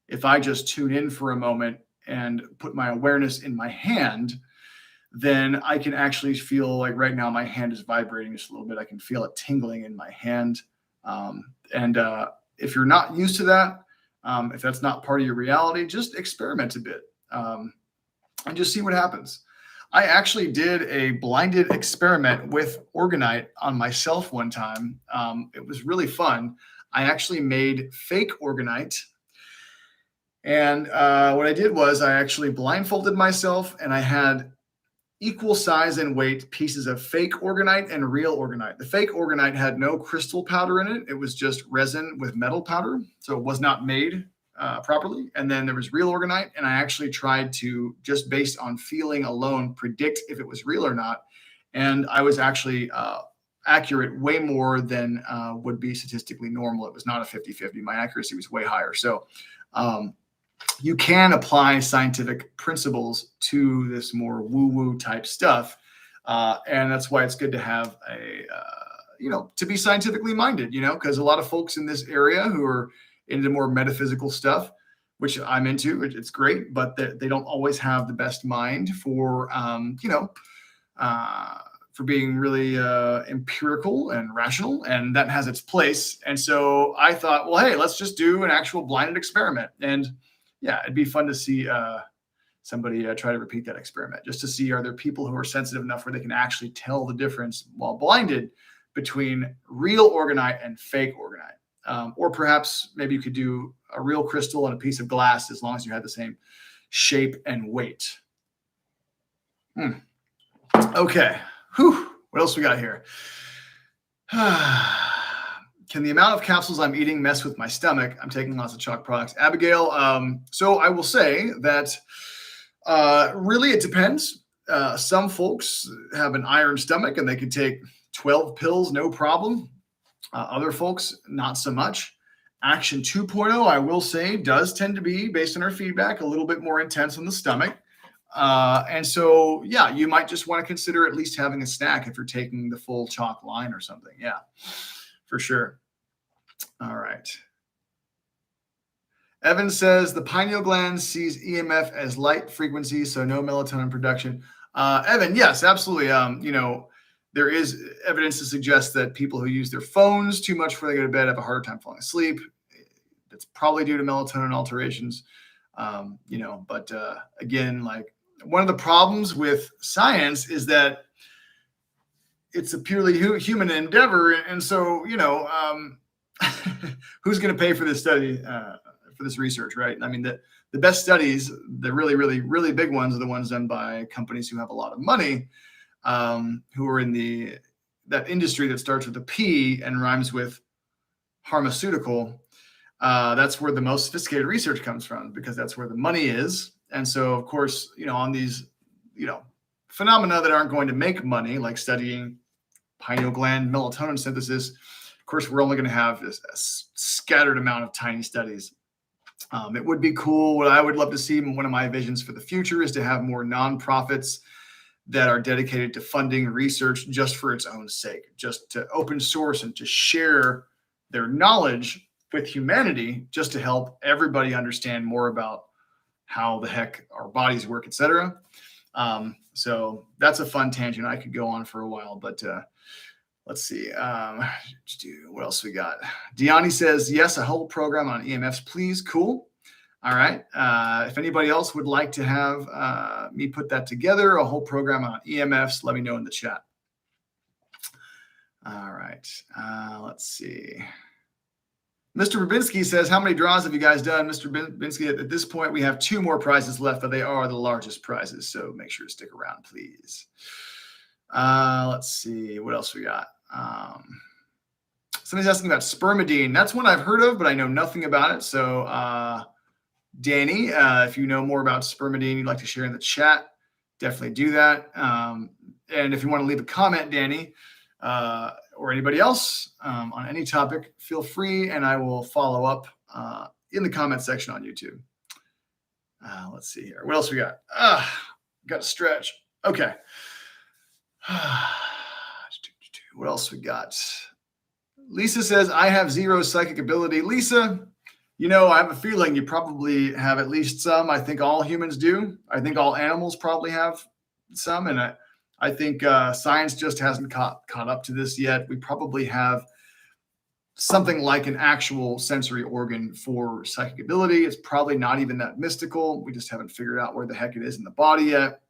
[SPEAKER 1] if I just tune in for a moment and put my awareness in my hand, then I can actually feel like right now my hand is vibrating just a little bit. I can feel it tingling in my hand. And if you're not used to that, if that's not part of your reality, just experiment a bit and just see what happens. I actually did a blinded experiment with orgonite on myself one time. It was really fun. I actually made fake orgonite. And what I did was I actually blindfolded myself and I had equal size and weight pieces of fake orgonite and real orgonite. The fake orgonite had no crystal powder in it. It was just resin with metal powder. So it was not made properly. And then there was real orgonite. And I actually tried to, just based on feeling alone, predict if it was real or not. And I was actually accurate way more than would be statistically normal. It was not a 50-50. My accuracy was way higher. So you can apply scientific principles to this more woo-woo type stuff. And that's why it's good to have to be scientifically minded, because a lot of folks in this area who are into more metaphysical stuff, which I'm into, it's great, but they don't always have the best mind for, for being really empirical and rational, and that has its place. And so I thought, well, hey, let's just do an actual blinded experiment. And yeah, it'd be fun to see somebody try to repeat that experiment, just to see, are there people who are sensitive enough where they can actually tell the difference while blinded between real orgonite and fake orgonite. Or perhaps maybe you could do a real crystal and a piece of glass as long as you had the same shape and weight. Okay. Whew. What else we got here? Can the amount of capsules I'm eating mess with my stomach? I'm taking lots of CHOQ products. Abigail, so I will say that really it depends. Some folks have an iron stomach and they can take 12 pills, no problem. Other folks, not so much. Action 2.0, I will say, does tend to be, based on our feedback, a little bit more intense on the stomach. And so, yeah, you might just want to consider at least having a snack if you're taking the full CHOQ line or something. Yeah, for sure. All right. Evan says the pineal gland sees EMF as light frequency, so no melatonin production. Evan, yes, absolutely. There is evidence to suggest that people who use their phones too much before they go to bed have a harder time falling asleep. That's probably due to melatonin alterations. But again, like one of the problems with science is that it's a purely human endeavor. And so, who's going to pay for this study, for this research, right? I mean, the best studies, the really, really, really big ones are the ones done by companies who have a lot of money, who are in that industry that starts with a P and rhymes with pharmaceutical. That's where the most sophisticated research comes from, because that's where the money is. And so, of course, on these, phenomena that aren't going to make money, like studying pineal gland melatonin synthesis, of course, we're only going to have a scattered amount of tiny studies. It would be cool. What I would love to see, one of my visions for the future, is to have more nonprofits that are dedicated to funding research just for its own sake, just to open source and to share their knowledge with humanity, just to help everybody understand more about how the heck our bodies work, etc. So that's a fun tangent I could go on for a while, but let's see. What else we got? Deani says, yes, a whole program on EMFs, please. Cool. All right. If anybody else would like to have me put that together, a whole program on EMFs, let me know in the chat. All right. Let's see. Mr. Babinski says, how many draws have you guys done? Mr. Babinski, at this point, we have 2 more prizes left, but they are the largest prizes. So make sure to stick around, please. Let's see. What else we got? Somebody's asking about spermidine. That's one I've heard of, but I know nothing about it. So, Danny, if you know more about spermidine, you'd like to share in the chat, definitely do that. And if you want to leave a comment, Danny, or anybody else on any topic, feel free, and I will follow up in the comment section on YouTube. Let's see here. What else we got? Got to stretch. Okay. What else we got? Lisa says, I have 0 psychic ability. Lisa, I have a feeling you probably have at least some. I think all humans do. I think all animals probably have some. And I think science just hasn't caught up to this yet. We probably have something like an actual sensory organ for psychic ability. It's probably not even that mystical. We just haven't figured out where the heck it is in the body yet.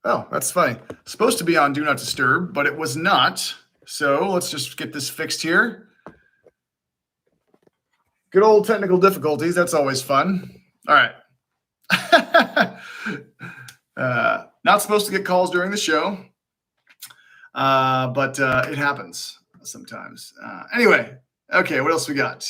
[SPEAKER 1] Oh, that's funny. Supposed to be on Do Not Disturb, but it was not. So let's just get this fixed here. Good old technical difficulties. That's always fun. All right. Not supposed to get calls during the show, but it happens sometimes. Anyway, okay, what else we got?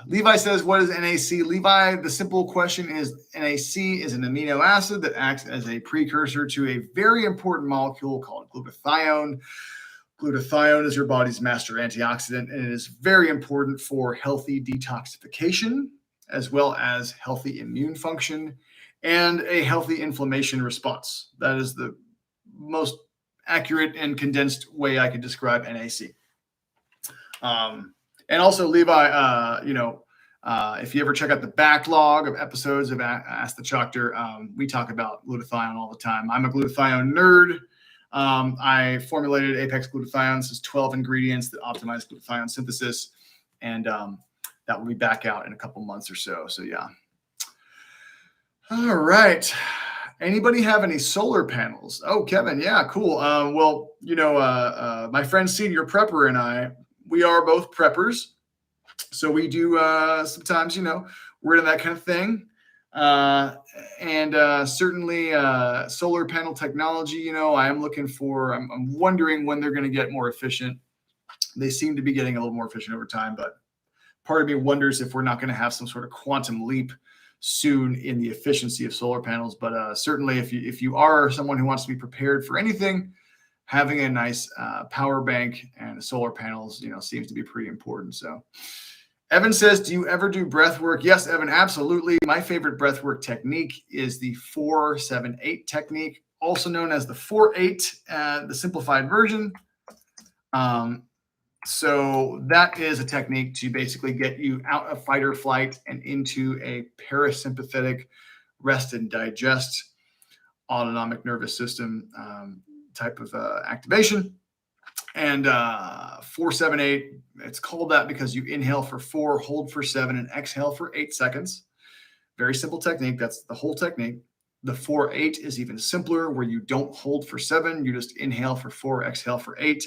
[SPEAKER 1] Levi says, what is NAC? Levi, the simple question is, NAC is an amino acid that acts as a precursor to a very important molecule called glutathione. Glutathione is your body's master antioxidant, and it is very important for healthy detoxification, as well as healthy immune function and a healthy inflammation response. That is the most accurate and condensed way I could describe NAC. And also, Levi, if you ever check out the backlog of episodes of Ask the CHOQTOR, we talk about glutathione all the time. I'm a glutathione nerd. I formulated Apex Glutathione. This is 12 ingredients that optimize glutathione synthesis. And that will be back out in a couple months or so. So, yeah. All right. Anybody have any solar panels? Oh, Kevin. Yeah, cool. My friend Senior Prepper and I, we are both preppers. So we do sometimes, we're into that kind of thing. Certainly solar panel technology, I am looking for, I'm wondering when they're going to get more efficient. They seem to be getting a little more efficient over time, but part of me wonders if we're not going to have some sort of quantum leap soon in the efficiency of solar panels. But certainly if you are someone who wants to be prepared for anything, having a nice power bank and solar panels, seems to be pretty important. So Evan says, do you ever do breath work? Yes, Evan, absolutely. My favorite breath work technique is the 4-7-8 technique, also known as the 4-8, the simplified version. So that is a technique to basically get you out of fight or flight and into a parasympathetic rest and digest autonomic nervous system type of activation. And 4-7-8, it's called that because you inhale for 4, hold for 7, and exhale for 8 seconds. Very simple technique. That's the whole technique. The 4-8 is even simpler, where you don't hold for 7. You just inhale for 4, exhale for 8.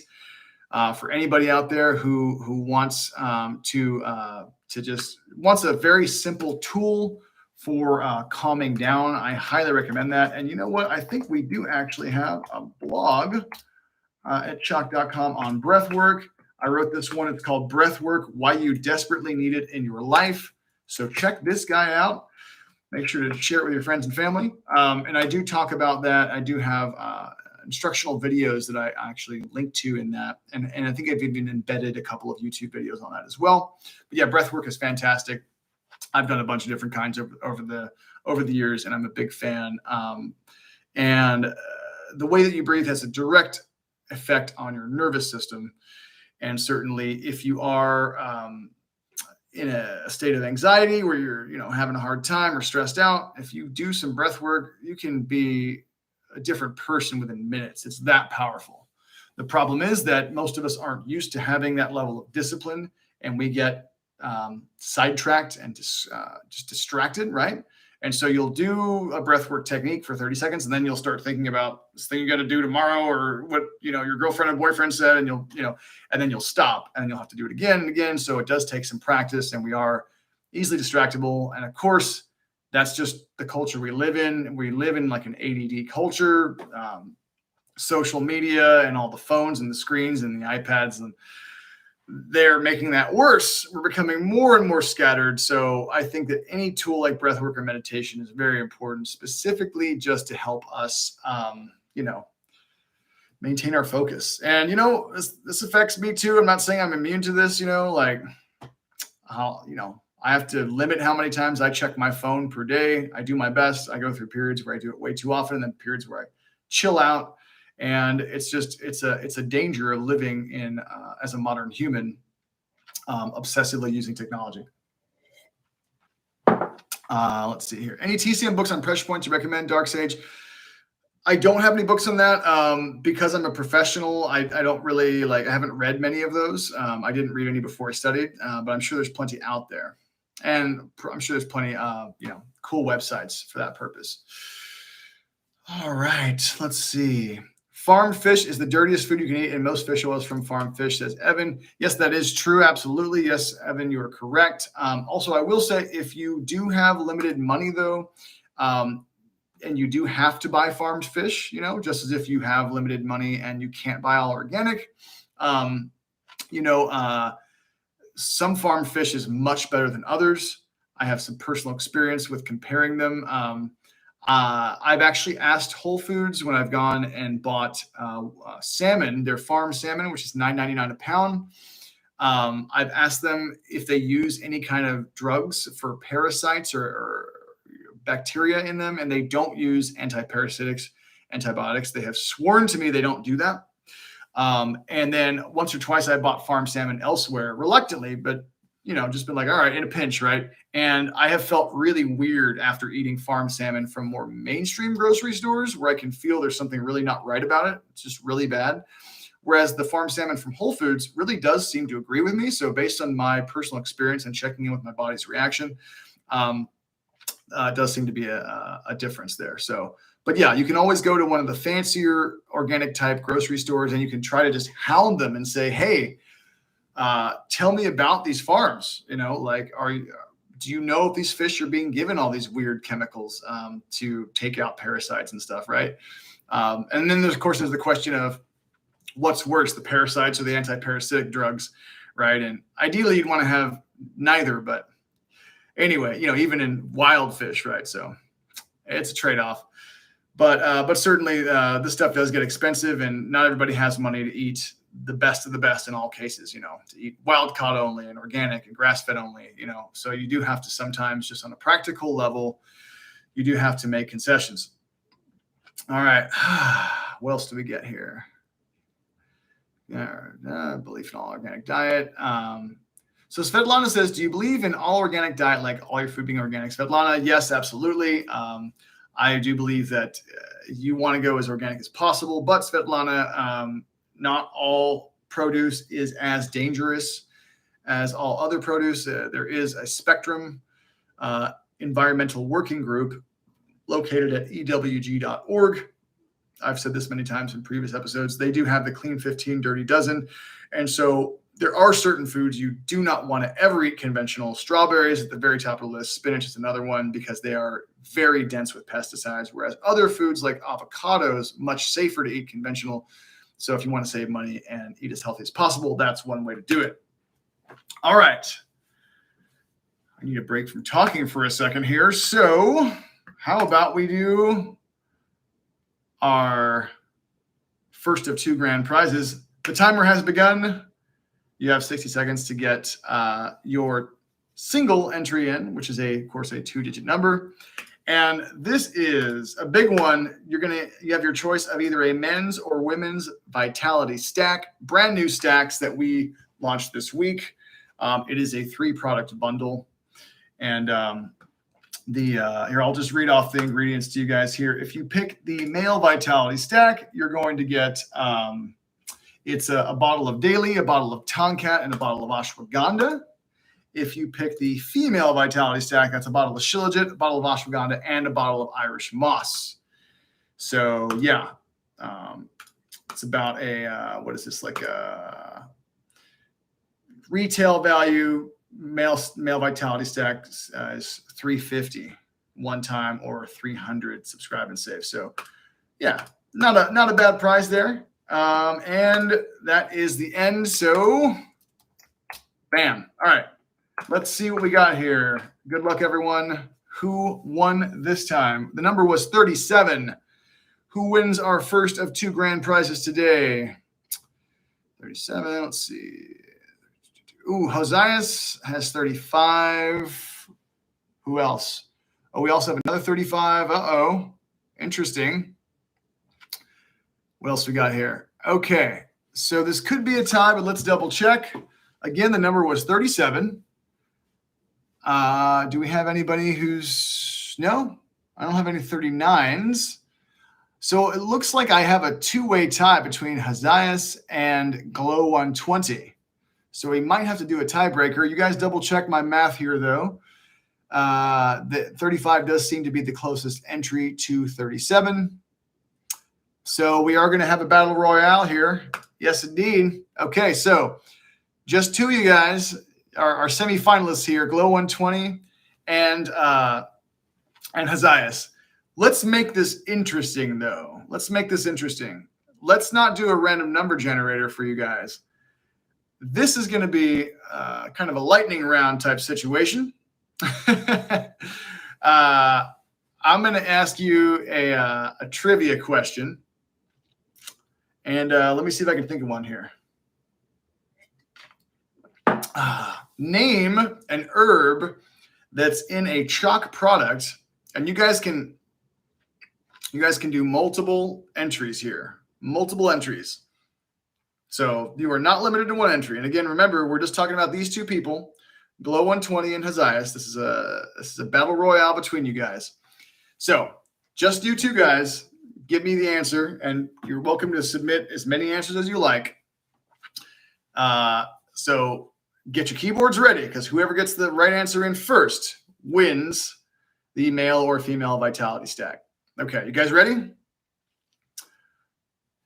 [SPEAKER 1] For anybody out there who wants wants a very simple tool for calming down, I highly recommend that. And you know what? I think we do actually have a blog at CHOQ.com on breath work. I wrote this one. It's called Breath Work: Why You Desperately Need It in Your Life. So check this guy out. Make sure to share it with your friends and family. And I do talk about that. I do have instructional videos that I actually link to in that. And I think I've even embedded a couple of YouTube videos on that as well. But yeah, breath work is fantastic. I've done a bunch of different kinds over the years, and I'm a big fan. And the way that you breathe has a direct effect on your nervous system. And certainly if you are in a state of anxiety where you're having a hard time or stressed out, if you do some breath work, you can be a different person within minutes. It's that powerful. The problem is that most of us aren't used to having that level of discipline, and we get sidetracked and just distracted, right? And so you'll do a breathwork technique for 30 seconds, and then you'll start thinking about this thing you got to do tomorrow, or what your girlfriend and boyfriend said, and and then you'll stop, and then you'll have to do it again and again. So it does take some practice, and we are easily distractible. And of course, that's just the culture we live in. We live in like an ADD culture, social media, and all the phones and the screens and the iPads, and they're making that worse. We're becoming more and more scattered. So I think that any tool like breathwork or meditation is very important, specifically just to help us, maintain our focus. And, this affects me too. I'm not saying I'm immune to this, I have to limit how many times I check my phone per day. I do my best. I go through periods where I do it way too often, and then periods where I chill out. And it's a danger of living in as a modern human, obsessively using technology. Let's see here. Any TCM books on pressure points you recommend, Dark Sage? I don't have any books on that because I'm a professional. I don't really I haven't read many of those. I didn't read any before I studied, but I'm sure there's plenty out there, and I'm sure there's plenty cool websites for that purpose. All right, let's see. Farmed fish is the dirtiest food you can eat, and most fish oil is from farmed fish, says Evan. Yes, that is true. Absolutely. Yes, Evan, you are correct. Also, I will say, if you do have limited money, though, and you do have to buy farmed fish, just as if you have limited money and you can't buy all organic, some farmed fish is much better than others. I have some personal experience with comparing them. I've actually asked Whole Foods when I've gone and bought salmon, their farm salmon, which is $9.99 a pound. I've asked them if they use any kind of drugs for parasites or bacteria in them, and they don't use antibiotics. They have sworn to me they don't do that. And then once or twice I bought farm salmon elsewhere, reluctantly, but just been like, all right, in a pinch, right? And I have felt really weird after eating farm salmon from more mainstream grocery stores, where I can feel there's something really not right about it. It's just really bad. Whereas the farm salmon from Whole Foods really does seem to agree with me. So based on my personal experience and checking in with my body's reaction, does seem to be a difference there. So, but yeah, you can always go to one of the fancier organic type grocery stores, and you can try to just hound them and say, hey, tell me about these farms. Do you know if these fish are being given all these weird chemicals to take out parasites and stuff, right? And then there's the question of what's worse, the parasites or the anti-parasitic drugs, right? And ideally you'd want to have neither, but anyway, even in wild fish, right? So it's a trade-off. But certainly this stuff does get expensive, and not everybody has money to eat the best of the best in all cases, to eat wild caught only and organic and grass fed only, so you do have to sometimes, just on a practical level, you do have to make concessions. All right. What else do we get here? Belief in all organic diet. So Svetlana says, do you believe in all organic diet, like all your food being organic? Svetlana, yes, absolutely. I do believe that you want to go as organic as possible, but Svetlana, not all produce is as dangerous as all other produce. There is a spectrum environmental working group located at ewg.org. I've said this many times in previous episodes. They do have the Clean 15, Dirty Dozen. And so there are certain foods you do not want to ever eat conventional. Strawberries at the very top of the list. Spinach is another one because they are very dense with pesticides, whereas other foods like avocados, much safer to eat conventional. So if you want to save money and eat as healthy as possible, that's one way to do it. All right. I need a break from talking for a second here. So how about we do our first of 2 grand prizes? The timer has begun. You have 60 seconds to get your single entry in, which is of course, a 2-digit number. And this is a big one. You have your choice of either a men's or women's Vitality Stack, brand new stacks that we launched this week. It is a 3-product bundle. And here, I'll just read off the ingredients to you guys here. If you pick the male Vitality Stack, you're going to get, it's a bottle of Daily, a bottle of Tomcat, and a bottle of Ashwagandha. If you pick the female Vitality Stack, that's a bottle of Shilajit, a bottle of Ashwagandha, and a bottle of Irish Moss. So yeah, it's about what is this, like a retail value male Vitality Stack is $350 one time, or $300 subscribe and save. So yeah, not a bad price there. And that is the end. So bam. All right, let's see what we got here. Good luck, everyone. Who won this time? The number was 37. Who wins our first of 2 grand prizes today? 37. Let's see. Ooh, Josias has 35. Who else? Oh, we also have another 35. Uh-oh. Interesting. What else we got here? Okay. So this could be a tie, but let's double check. Again, the number was 37. Do we have anybody who's... No, I don't have any 39s. So it looks like I have a 2-way tie between Josias and Glow 120. So we might have to do a tiebreaker. You guys double check my math here, though. The 35 does seem to be the closest entry to 37. So we are going to have a battle royale here. Yes, indeed. Okay, so just 2 of you guys are semifinalists here, Glow 120 and Josias. Let's make this interesting, though. Let's make this interesting. Let's not do a random number generator for you guys. This is going to be kind of a lightning round type situation. I'm going to ask you a trivia question. And let me see if I can think of one here. Name an herb that's in a CHOQ product. And you guys can do multiple entries here. Multiple entries. So you are not limited to 1 entry. And again, remember, we're just talking about these 2 people, Glow 120 and Josias. This is a battle royale between you guys. So just you 2 guys, give me the answer, and you're welcome to submit as many answers as you like. So get your keyboards ready, because whoever gets the right answer in first wins the male or female Vitality Stack. Okay, you guys ready?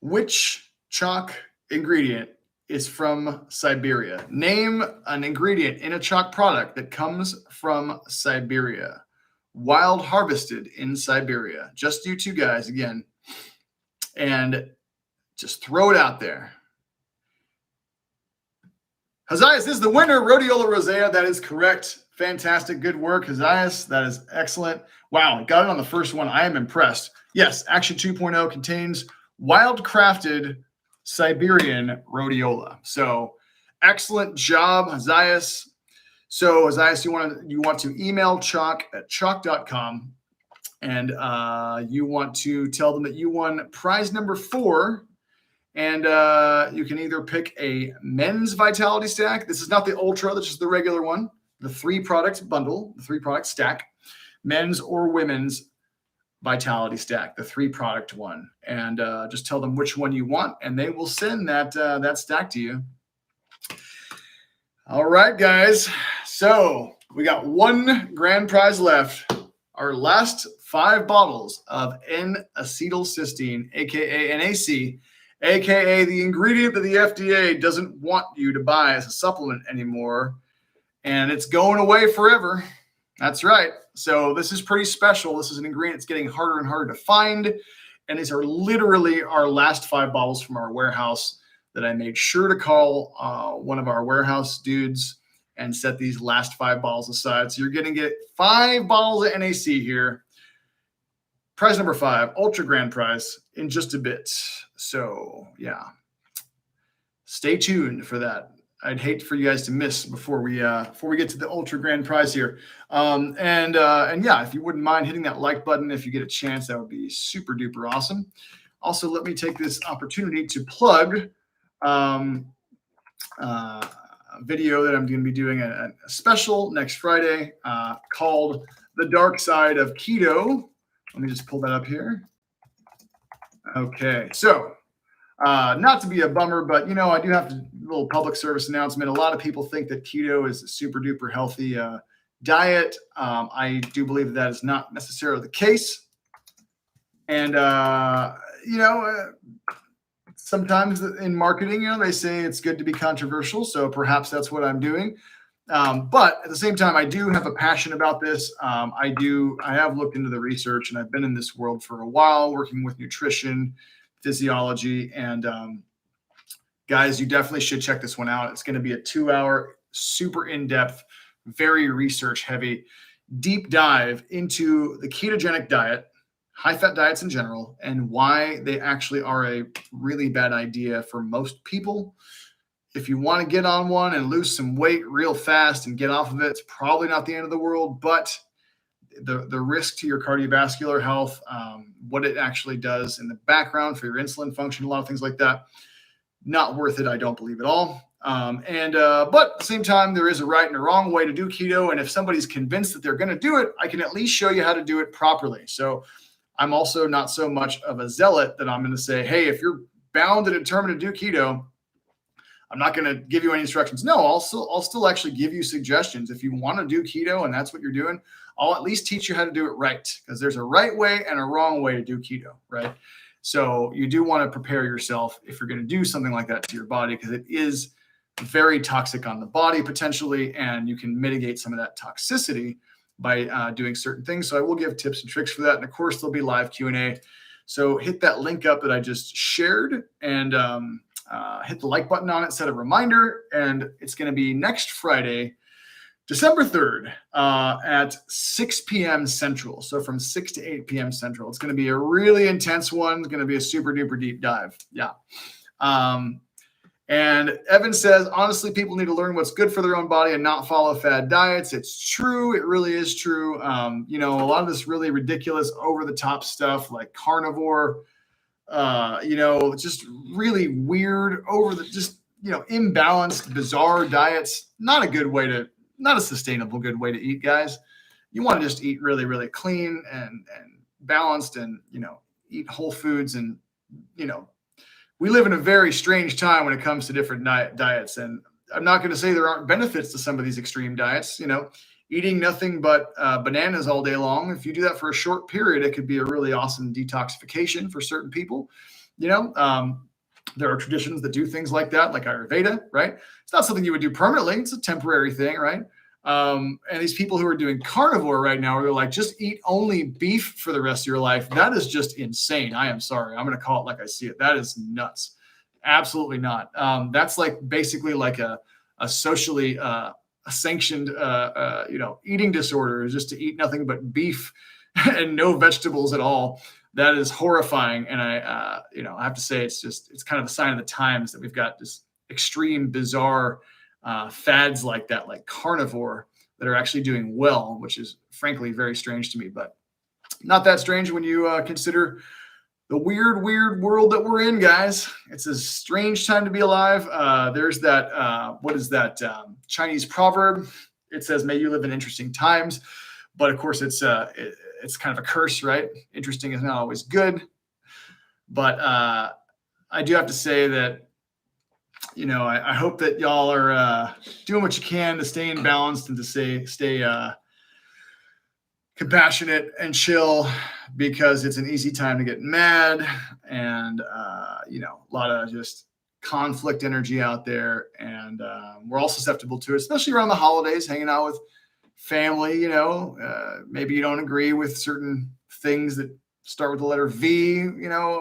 [SPEAKER 1] Which CHOQ ingredient is from Siberia? Name an ingredient in a CHOQ product that comes from Siberia. Wild harvested in Siberia. Just you 2 guys again. And just throw it out there. Josias is the winner. Rhodiola rosea. That is correct. Fantastic. Good work, Josias. That is excellent. Wow. Got it on the first one. I am impressed. Yes. Action 2.0 contains wild crafted Siberian rhodiola. So excellent job, Hazias. So Hazias, you want to email CHOQ at CHOQ.com, and you want to tell them that you won prize number 4. And you can either pick a men's vitality stack. This is not the ultra, this is the regular one. The 3-product bundle, the 3-product stack, men's or women's vitality stack, the 3-product one. And just tell them which one you want, and they will send that stack to you. All right, guys. So we got 1 grand prize left. Our last 5 bottles of N-acetylcysteine, aka NAC, aka the ingredient that the FDA doesn't want you to buy as a supplement anymore, and it's going away forever. That's right. So this is pretty special. This is an ingredient that's getting harder and harder to find, and these are literally our last 5 bottles from our warehouse that I made sure to call one of our warehouse dudes and set these last 5 bottles aside. So you're going to get 5 bottles of NAC here. Prize number 5, ultra grand prize, in just a bit. So yeah, stay tuned for that. I'd hate for you guys to miss before we get to the ultra grand prize here. And yeah, if you wouldn't mind hitting that like button if you get a chance, that would be super duper awesome. Also, let me take this opportunity to plug a video that I'm going to be doing a special next Friday called The Dark Side of Keto. Let me just pull that up here. Okay, so not to be a bummer, but I do have a little public service announcement. A lot of people think that keto is a super duper healthy diet. I do believe that is not necessarily the case. And sometimes in marketing, they say it's good to be controversial. So perhaps that's what I'm doing. But at the same time, I do have a passion about this. I have looked into the research, and I've been in this world for a while, working with nutrition, physiology, and guys, you definitely should check this one out. It's going to be a 2-hour, super in-depth, very research-heavy, deep dive into the ketogenic diet, high-fat diets in general, and why they actually are a really bad idea for most people. If you want to get on one and lose some weight real fast and get off of it, it's probably not the end of the world, but the risk to your cardiovascular health, what it actually does in the background for your insulin function, a lot of things like that, not worth it, I don't believe at all. But at the same time, there is a right and a wrong way to do keto, and if somebody's convinced that they're going to do it, I can at least show you how to do it properly. So I'm also not so much of a zealot that I'm going to say, hey, if you're bound and determined to do keto, I'm not going to give you any instructions. No, I'll still actually give you suggestions. If you want to do keto and that's what you're doing, I'll at least teach you how to do it right, because there's a right way and a wrong way to do keto, right? So you do want to prepare yourself if you're going to do something like that to your body, because it is very toxic on the body potentially, and you can mitigate some of that toxicity by doing certain things. So I will give tips and tricks for that. And of course, there'll be live Q&A. So hit that link up that I just shared, and hit the like button on it, set a reminder, and it's going to be next Friday, December 3rd at 6 p.m. Central. So from 6 to 8 p.m. Central. It's going to be a really intense one. It's going to be a super duper deep dive. Yeah. And Evan says, honestly, people need to learn what's good for their own body and not follow fad diets. It's true. It really is true. A lot of this really ridiculous over the top stuff like carnivore, just really weird imbalanced, bizarre diets. Not a sustainable good way to eat, guys. You want to just eat really, really clean and balanced, and, eat whole foods. And, we live in a very strange time when it comes to different diets. And I'm not going to say there aren't benefits to some of these extreme diets. Eating nothing but bananas all day long, if you do that for a short period, it could be a really awesome detoxification for certain people. There are traditions that do things like that, like Ayurveda, right? It's not something you would do permanently. It's a temporary thing, right? And these people who are doing carnivore right now, where they're like, just eat only beef for the rest of your life. That is just insane. I am sorry. I'm going to call it like I see it. That is nuts. Absolutely not. That's like basically like a socially sanctioned, eating disorder, is just to eat nothing but beef and no vegetables at all. That is horrifying. And I have to say, it's kind of a sign of the times that we've got this extreme, bizarre fads like that, like carnivore, that are actually doing well, which is frankly very strange to me, but not that strange when you consider the weird world that we're in, guys. It's a strange time to be alive. There's that, what is that Chinese proverb? It says, may you live in interesting times. But of course, it's kind of a curse, right? Interesting is not always good. But I do have to say that, I hope that y'all are doing what you can to stay in balance and to stay compassionate and chill, because it's an easy time to get mad and, a lot of just conflict energy out there. And we're all susceptible to it, especially around the holidays, hanging out with family. Maybe you don't agree with certain things that start with the letter V,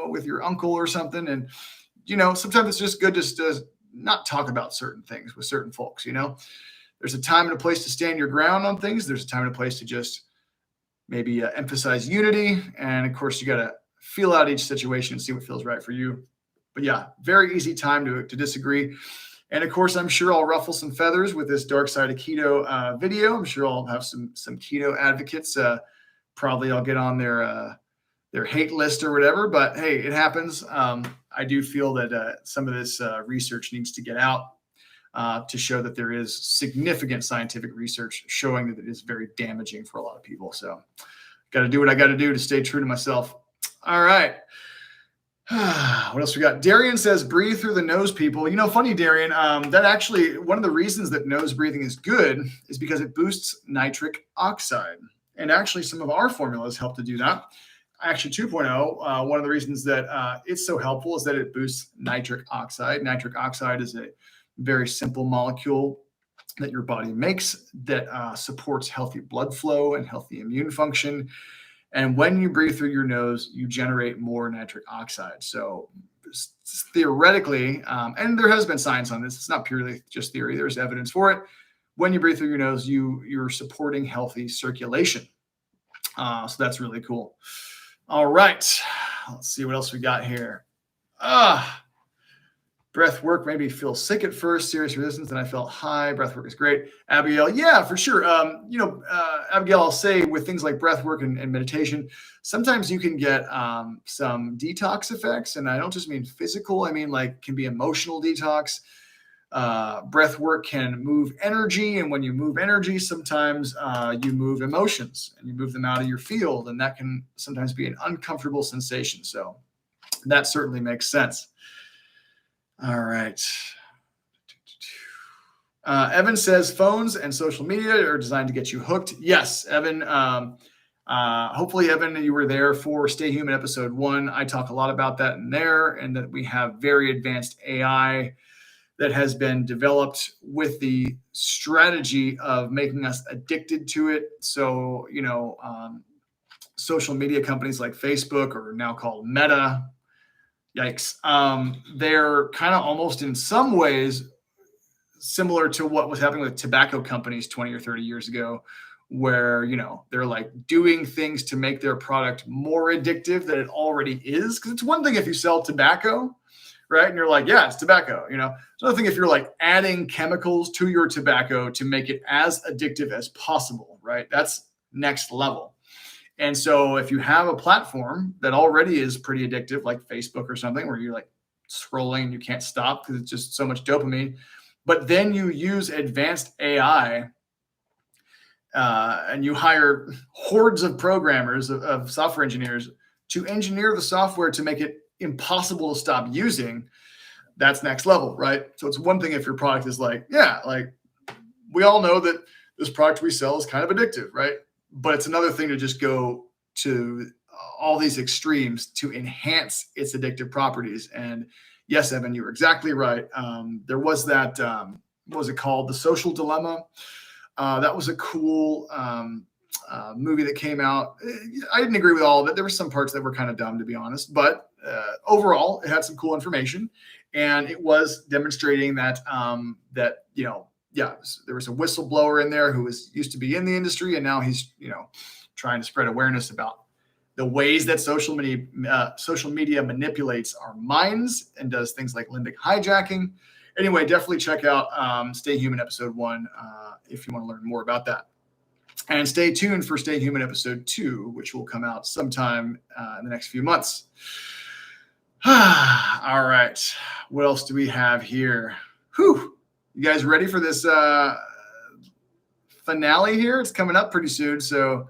[SPEAKER 1] with your uncle or something. And, sometimes it's just good just to not talk about certain things with certain folks. There's a time and a place to stand your ground on things. There's a time and a place to just maybe emphasize unity. And of course, you got to feel out each situation and see what feels right for you. But yeah, very easy time to disagree. And of course, I'm sure I'll ruffle some feathers with this Dark Side of Keto video. I'm sure I'll have some keto advocates. Probably I'll get on their hate list or whatever. But hey, it happens. I do feel that some of this research needs to get out to show that there is significant scientific research showing that it is very damaging for a lot of people. So got to do what I got to do to stay true to myself. All right. What else we got? Darian says, breathe through the nose, people. Funny, Darian, that actually, one of the reasons that nose breathing is good is because it boosts nitric oxide. And actually, some of our formulas help to do that. Actually, 2.0, one of the reasons that it's so helpful is that it boosts nitric oxide. Nitric oxide is a very simple molecule that your body makes that supports healthy blood flow and healthy immune function. And when you breathe through your nose, you generate more nitric oxide. So theoretically, and there has been science on this, it's not purely just theory, there's evidence for it. When you breathe through your nose, you're supporting healthy circulation. So that's really cool. All right, let's see what else we got here. Breath work made me feel sick at first, serious resistance, and I felt high. Breath work is great. Abigail, yeah, for sure. Abigail, I'll say with things like breath work and meditation, sometimes you can get some detox effects. And I don't just mean physical. I mean, can be emotional detox. Breath work can move energy. And when you move energy, sometimes you move emotions and you move them out of your field. And that can sometimes be an uncomfortable sensation. So that certainly makes sense. All right. Evan says phones and social media are designed to get you hooked. Yes, Evan. Hopefully, Evan, you were there for Stay Human episode 1. I talk a lot about that in there, and that we have very advanced AI that has been developed with the strategy of making us addicted to it. So, social media companies like Facebook, or now called Meta, yikes. They're kind of almost in some ways similar to what was happening with tobacco companies 20 or 30 years ago, where, they're doing things to make their product more addictive than it already is. Because it's one thing if you sell tobacco, right? And you're like, yeah, it's tobacco. It's another thing if you're adding chemicals to your tobacco to make it as addictive as possible, right? That's next level. And so if you have a platform that already is pretty addictive, like Facebook or something, where you're scrolling and you can't stop because it's just so much dopamine, but then you use advanced AI and you hire hordes of programmers, of software engineers to engineer the software to make it impossible to stop using, that's next level, right? So it's one thing if your product is we all know that this product we sell is kind of addictive, right? But it's another thing to just go to all these extremes to enhance its addictive properties. And yes, Evan, you were exactly right. There was that, what was it called? The Social Dilemma. That was a cool movie that came out. I didn't agree with all of it. There were some parts that were kind of dumb, to be honest. But overall, it had some cool information. And it was demonstrating that, there was a whistleblower in there who used to be in the industry, and now he's, trying to spread awareness about the ways that social media manipulates our minds and does things like limbic hijacking. Anyway, definitely check out Stay Human episode 1 if you want to learn more about that. And stay tuned for Stay Human episode 2, which will come out sometime in the next few months. All right. What else do we have here? Whew. You guys ready for this finale here? It's coming up pretty soon, so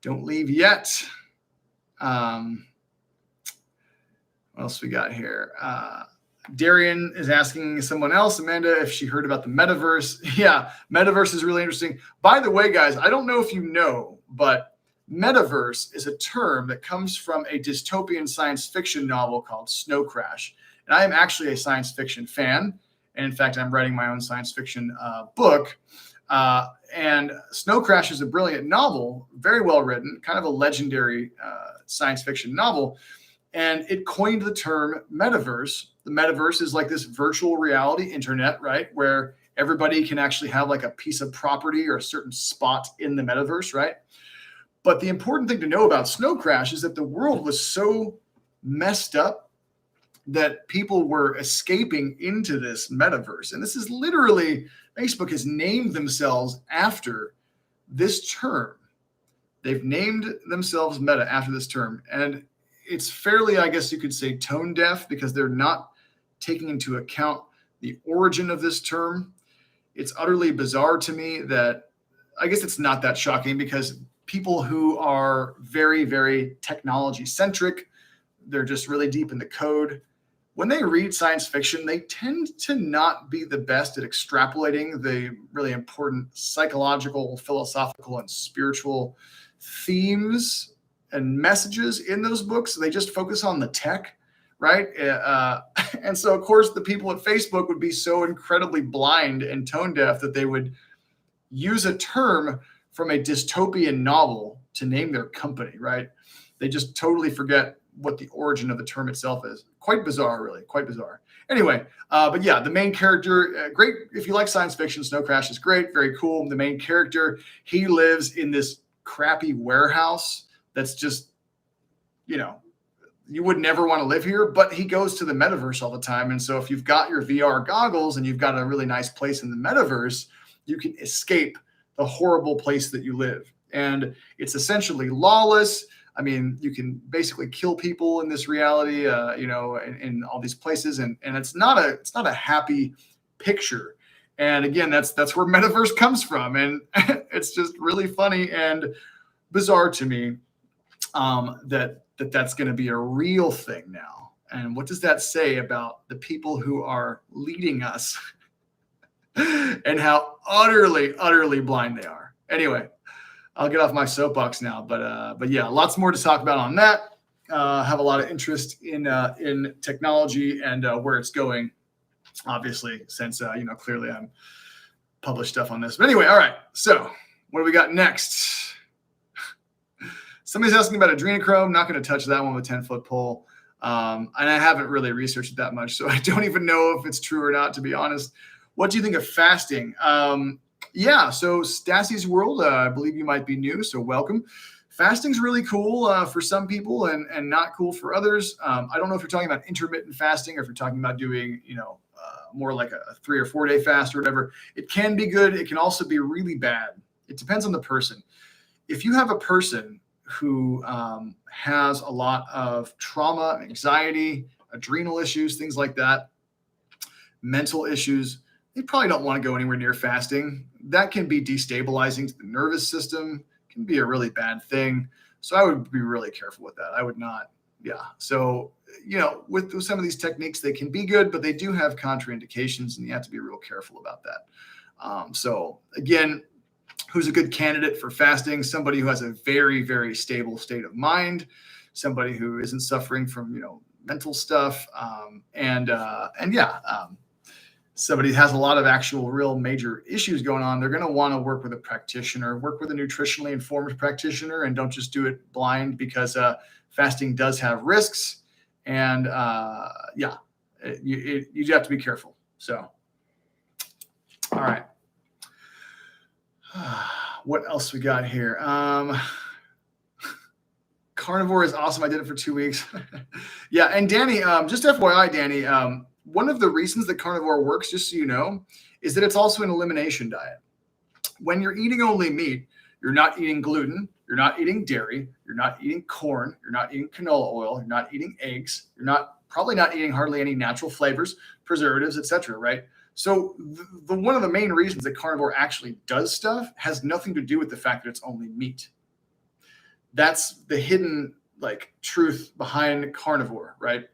[SPEAKER 1] don't leave yet. What else we got here? Darian is asking someone else, Amanda, if she heard about the metaverse. Yeah, metaverse is really interesting. By the way, guys, I don't know if you know, but metaverse is a term that comes from a dystopian science fiction novel called Snow Crash. And I am actually a science fiction fan. And in fact, I'm writing my own science fiction book. And Snow Crash is a brilliant novel, very well written, kind of a legendary science fiction novel. And it coined the term metaverse. The metaverse is like this virtual reality internet, right? Where everybody can actually have like a piece of property or a certain spot in the metaverse, right? But the important thing to know about Snow Crash is that the world was so messed up that people were escaping into this metaverse. And this is literally, Facebook has named themselves after this term. They've named themselves Meta after this term. And it's fairly, I guess you could say, tone deaf because they're not taking into account the origin of this term. It's utterly bizarre to me that, I guess it's not that shocking because people who are very, very technology centric, they're just really deep in the code. When they read science fiction, they tend to not be the best at extrapolating the really important psychological, philosophical, and spiritual themes and messages in those books. They just focus on the tech, right? And so, of course, the people at Facebook would be so incredibly blind and tone deaf that they would use a term from a dystopian novel to name their company, right? They just totally forget what the origin of the term itself is. Quite bizarre, really, quite bizarre. Anyway, but yeah, the main character, great. If you like science fiction, Snow Crash is great, very cool. The main character, he lives in this crappy warehouse that's just, you know, you would never want to live here, but he goes to the metaverse all the time. And so if you've got your VR goggles and you've got a really nice place in the metaverse, you can escape the horrible place that you live. And it's essentially lawless. I mean, you can basically kill people in this reality, you know, in all these places. And it's not a happy picture. And again, that's where metaverse comes from. And it's just really funny and bizarre to me that's going to be a real thing now. And what does that say about the people who are leading us and how utterly, utterly blind they are? Anyway, I'll get off my soapbox now, but yeah, lots more to talk about on that. Have a lot of interest in technology and where it's going, obviously, since you know, clearly I'm published stuff on this. But anyway, all right. So what do we got next? Somebody's asking about adrenochrome. Not going to touch that one with a 10-foot pole. And I haven't really researched it that much, so I don't even know if it's true or not, to be honest. What do you think of fasting? Yeah, so Stassi's World, I believe you might be new, so welcome. Fasting's really cool for some people and not cool for others. I don't know if you're talking about intermittent fasting or if you're talking about doing, you know, more like a 3 or 4 day fast or whatever. It can be good. It can also be really bad. It depends on the person. If you have a person who has a lot of trauma, anxiety, adrenal issues, things like that, mental issues, they probably don't want to go anywhere near fasting. That can be destabilizing to the nervous system, can be a really bad thing. So I would be really careful with that. I would not. Yeah. So, you know, with some of these techniques, they can be good, but they do have contraindications and you have to be real careful about that. So again, who's a good candidate for fasting? Somebody who has a very, very stable state of mind, somebody who isn't suffering from, you know, mental stuff. Somebody has a lot of actual real major issues going on. They're going to want to work with a practitioner, work with a nutritionally informed practitioner, and don't just do it blind because fasting does have risks. And you have to be careful. So, all right. What else we got here? carnivore is awesome. I did it for 2 weeks. Yeah. And Danny, just FYI, Danny, one of the reasons that carnivore works, just so you know, is that it's also an elimination diet. When you're eating only meat, you're not eating gluten, you're not eating dairy, you're not eating corn, you're not eating canola oil, you're not eating eggs, you're probably not eating hardly any natural flavors, preservatives, etc. Right? So one of the main reasons that carnivore actually does stuff has nothing to do with the fact that it's only meat. That's the hidden truth behind carnivore, right?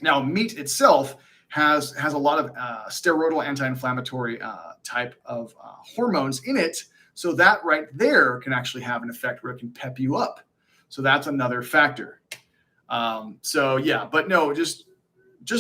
[SPEAKER 1] Now, meat itself has a lot of steroidal anti-inflammatory type of hormones in it. So that right there can actually have an effect where it can pep you up. So that's another factor. So yeah, but no, just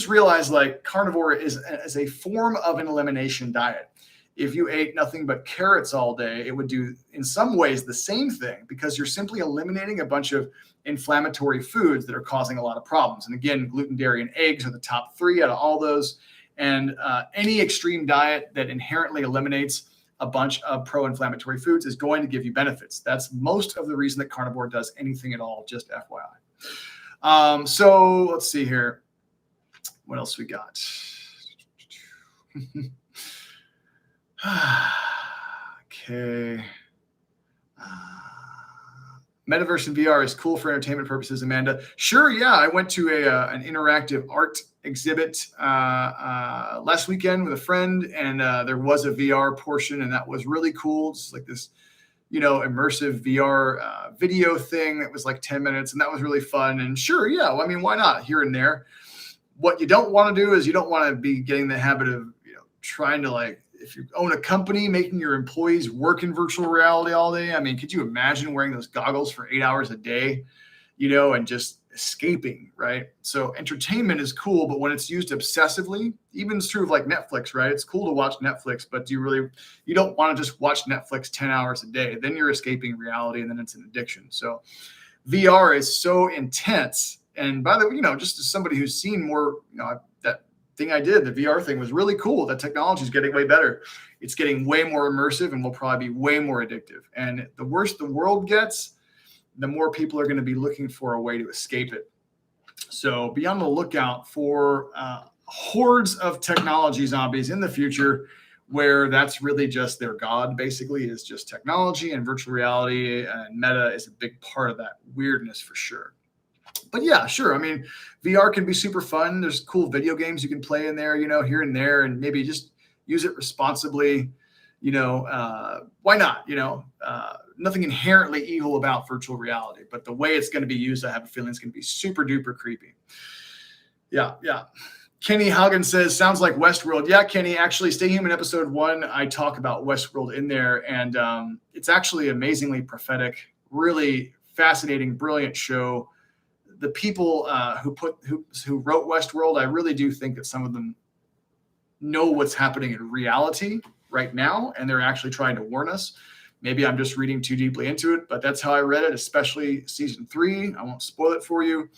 [SPEAKER 1] realize carnivore is a form of an elimination diet. If you ate nothing but carrots all day, it would do in some ways the same thing because you're simply eliminating a bunch of inflammatory foods that are causing a lot of problems. And again, gluten, dairy, and eggs are the top 3 out of all those. And any extreme diet that inherently eliminates a bunch of pro-inflammatory foods is going to give you benefits. That's most of the reason that carnivore does anything at all, just FYI. So let's see here. What else we got? Okay. Metaverse and VR is cool for entertainment purposes, Amanda. Sure, yeah. I went to an interactive art exhibit last weekend with a friend, and there was a VR portion, and that was really cool. It's like this, immersive VR video thing that was 10 minutes, and that was really fun. And sure, yeah. I mean, why not? Here and there. What you don't want to do is you don't want to be getting the habit of trying to if you own a company, making your employees work in virtual reality all day. I mean, could you imagine wearing those goggles for 8 hours a day, and just escaping, right? So entertainment is cool, but when it's used obsessively, even it's true of Netflix, right? It's cool to watch Netflix, but you don't want to just watch Netflix 10 hours a day. Then you're escaping reality, and then it's an addiction. So VR is so intense. And by the way, just as somebody who's seen more, that thing I did, the VR thing was really cool. The technology is getting way better. It's getting way more immersive and will probably be way more addictive. And the worse the world gets, the more people are going to be looking for a way to escape it. So be on the lookout for hordes of technology zombies in the future where that's really just their god, basically, is just technology, and virtual reality and meta is a big part of that weirdness for sure. But yeah, sure. I mean, VR can be super fun. There's cool video games you can play in there, here and there, and maybe just use it responsibly. Why not? Nothing inherently evil about virtual reality, but the way it's going to be used, I have a feeling it's going to be super duper creepy. Yeah. Kenny Haugen says, sounds like Westworld. Yeah, Kenny, actually, Stay Human episode 1, I talk about Westworld in there, and it's actually amazingly prophetic, really fascinating, brilliant show. The people who wrote Westworld, I really do think that some of them know what's happening in reality right now, and they're actually trying to warn us. Maybe I'm just reading too deeply into it, but that's how I read it, especially season 3. I won't spoil it for you.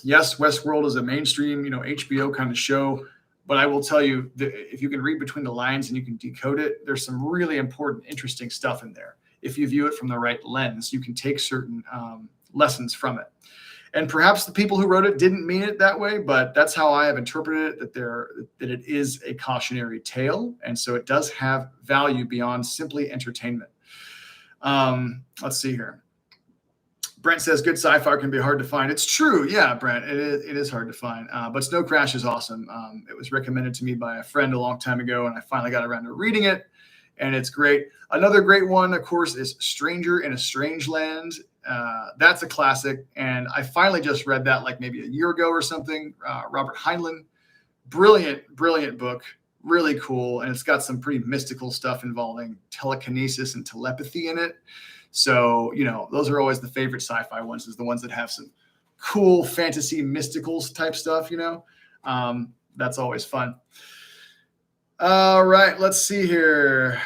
[SPEAKER 1] Yes, Westworld is a mainstream, HBO kind of show, but I will tell you that if you can read between the lines and you can decode it, there's some really important, interesting stuff in there. If you view it from the right lens, you can take certain lessons from it. And perhaps the people who wrote it didn't mean it that way, but that's how I have interpreted it, that it is a cautionary tale. And so it does have value beyond simply entertainment. Let's see here. Brent says good sci-fi can be hard to find. It's true. Yeah, Brent, it is hard to find. But Snow Crash is awesome. It was recommended to me by a friend a long time ago, and I finally got around to reading it, and it's great. Another great one, of course, is Stranger in a Strange Land. That's a classic, and I finally just read that maybe a year ago or something. Robert Heinlein, brilliant book, really cool, and it's got some pretty mystical stuff involving telekinesis and telepathy in it. So those are always the favorite sci-fi ones, is the ones that have some cool fantasy mysticals type stuff. That's always fun. All right, let's see here.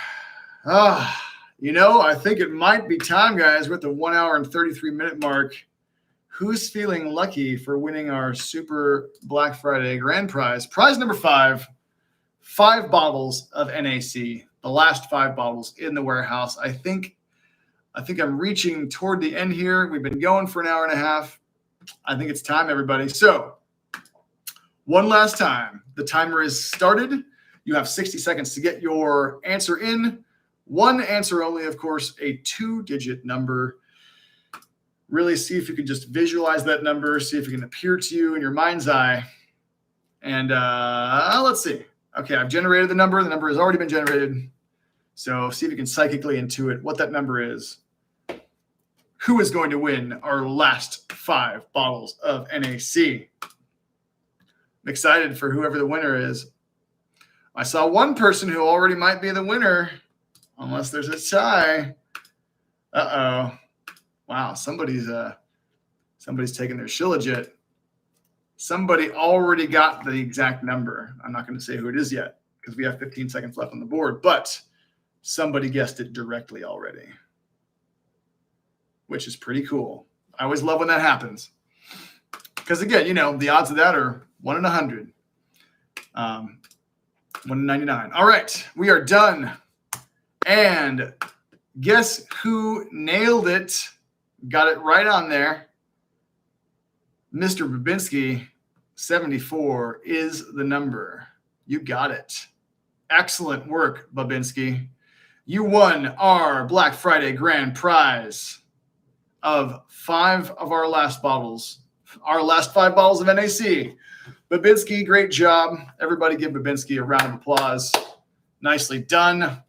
[SPEAKER 1] I think it might be time, guys. We're at the 1 hour and 33-minute mark. Who's feeling lucky for winning our Super Black Friday grand prize? Prize number 5, 5 bottles of NAC, the last 5 bottles in the warehouse. I think I think I'm reaching toward the end here. We've been going for an hour and a half. I think it's time, everybody. So one last time, the timer is started. You have 60 seconds to get your answer in. One answer only, of course, a 2-digit number. Really see if you can just visualize that number, see if it can appear to you in your mind's eye. And let's see. Okay, I've generated the number. The number has already been generated. So see if you can psychically intuit what that number is. Who is going to win our last 5 bottles of NAC? I'm excited for whoever the winner is. I saw one person who already might be the winner, unless there's a tie. Uh-oh. Wow, somebody's taking their Shilajit. Somebody already got the exact number. I'm not going to say who it is yet because we have 15 seconds left on the board, but somebody guessed it directly already, which is pretty cool. I always love when that happens because, again, you know, the odds of that are 1 in 100, 1 in 99. All right, we are done. And guess who nailed it? Got it right on there. Mr. Babinski, 74 is the number. You got it. Excellent work, Babinski. You won our Black Friday grand prize of 5 of our last bottles, our last 5 bottles of NAC. Babinski, great job. Everybody give Babinski a round of applause. Nicely done.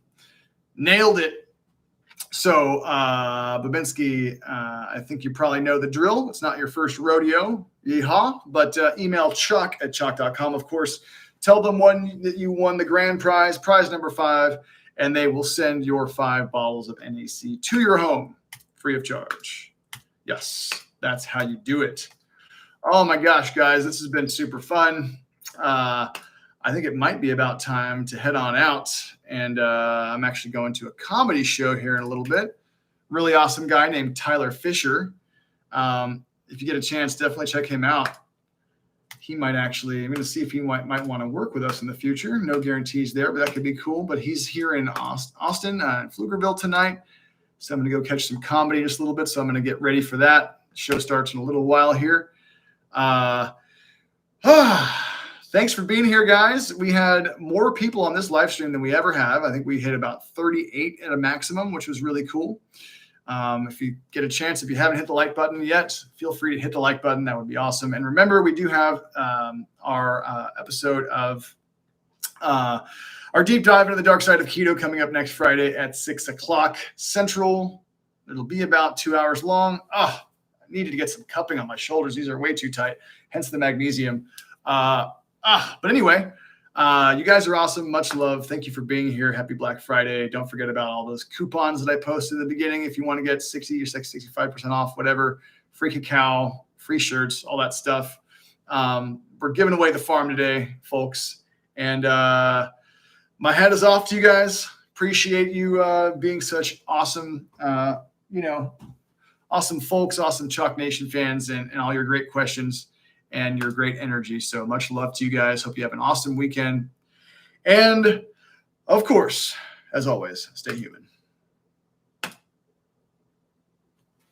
[SPEAKER 1] Nailed it. So, Babinski, I think you probably know the drill. It's not your first rodeo, yeehaw, but email Chuck at CHOQ.com, of course. Tell them that you won the grand prize, prize number 5, and they will send your 5 bottles of NAC to your home free of charge. Yes, that's how you do it. Oh, my gosh, guys, this has been super fun. I think it might be about time to head on out. And I'm actually going to a comedy show here in a little bit. Really awesome guy named Tyler Fisher. If you get a chance, definitely check him out. He might actually, I'm going to see if he might want to work with us in the future. No guarantees there, but that could be cool. But he's here in Austin, Pflugerville tonight. So I'm going to go catch some comedy just a little bit. So I'm going to get ready for that. The show starts in a little while here. Thanks for being here, guys. We had more people on this live stream than we ever have. I think we hit about 38 at a maximum, which was really cool. If you get a chance, if you haven't hit the like button yet, feel free to hit the like button. That would be awesome. And remember, we do have our episode of our deep dive into the dark side of keto coming up next Friday at 6 o'clock Central. It'll be about 2 hours long. I needed to get some cupping on my shoulders. These are way too tight, hence the magnesium. But anyway, you guys are awesome. Much love. Thank you for being here. Happy Black Friday. Don't forget about all those coupons that I posted at the beginning. If you want to get 60 or 65% off, whatever, free cacao, free shirts, all that stuff. We're giving away the farm today, folks. And my hat is off to you guys. Appreciate you being such awesome, awesome folks, awesome CHOQ Nation fans, and all your great questions and your great energy. So much love to you guys. Hope you have an awesome weekend. And of course, as always, stay human.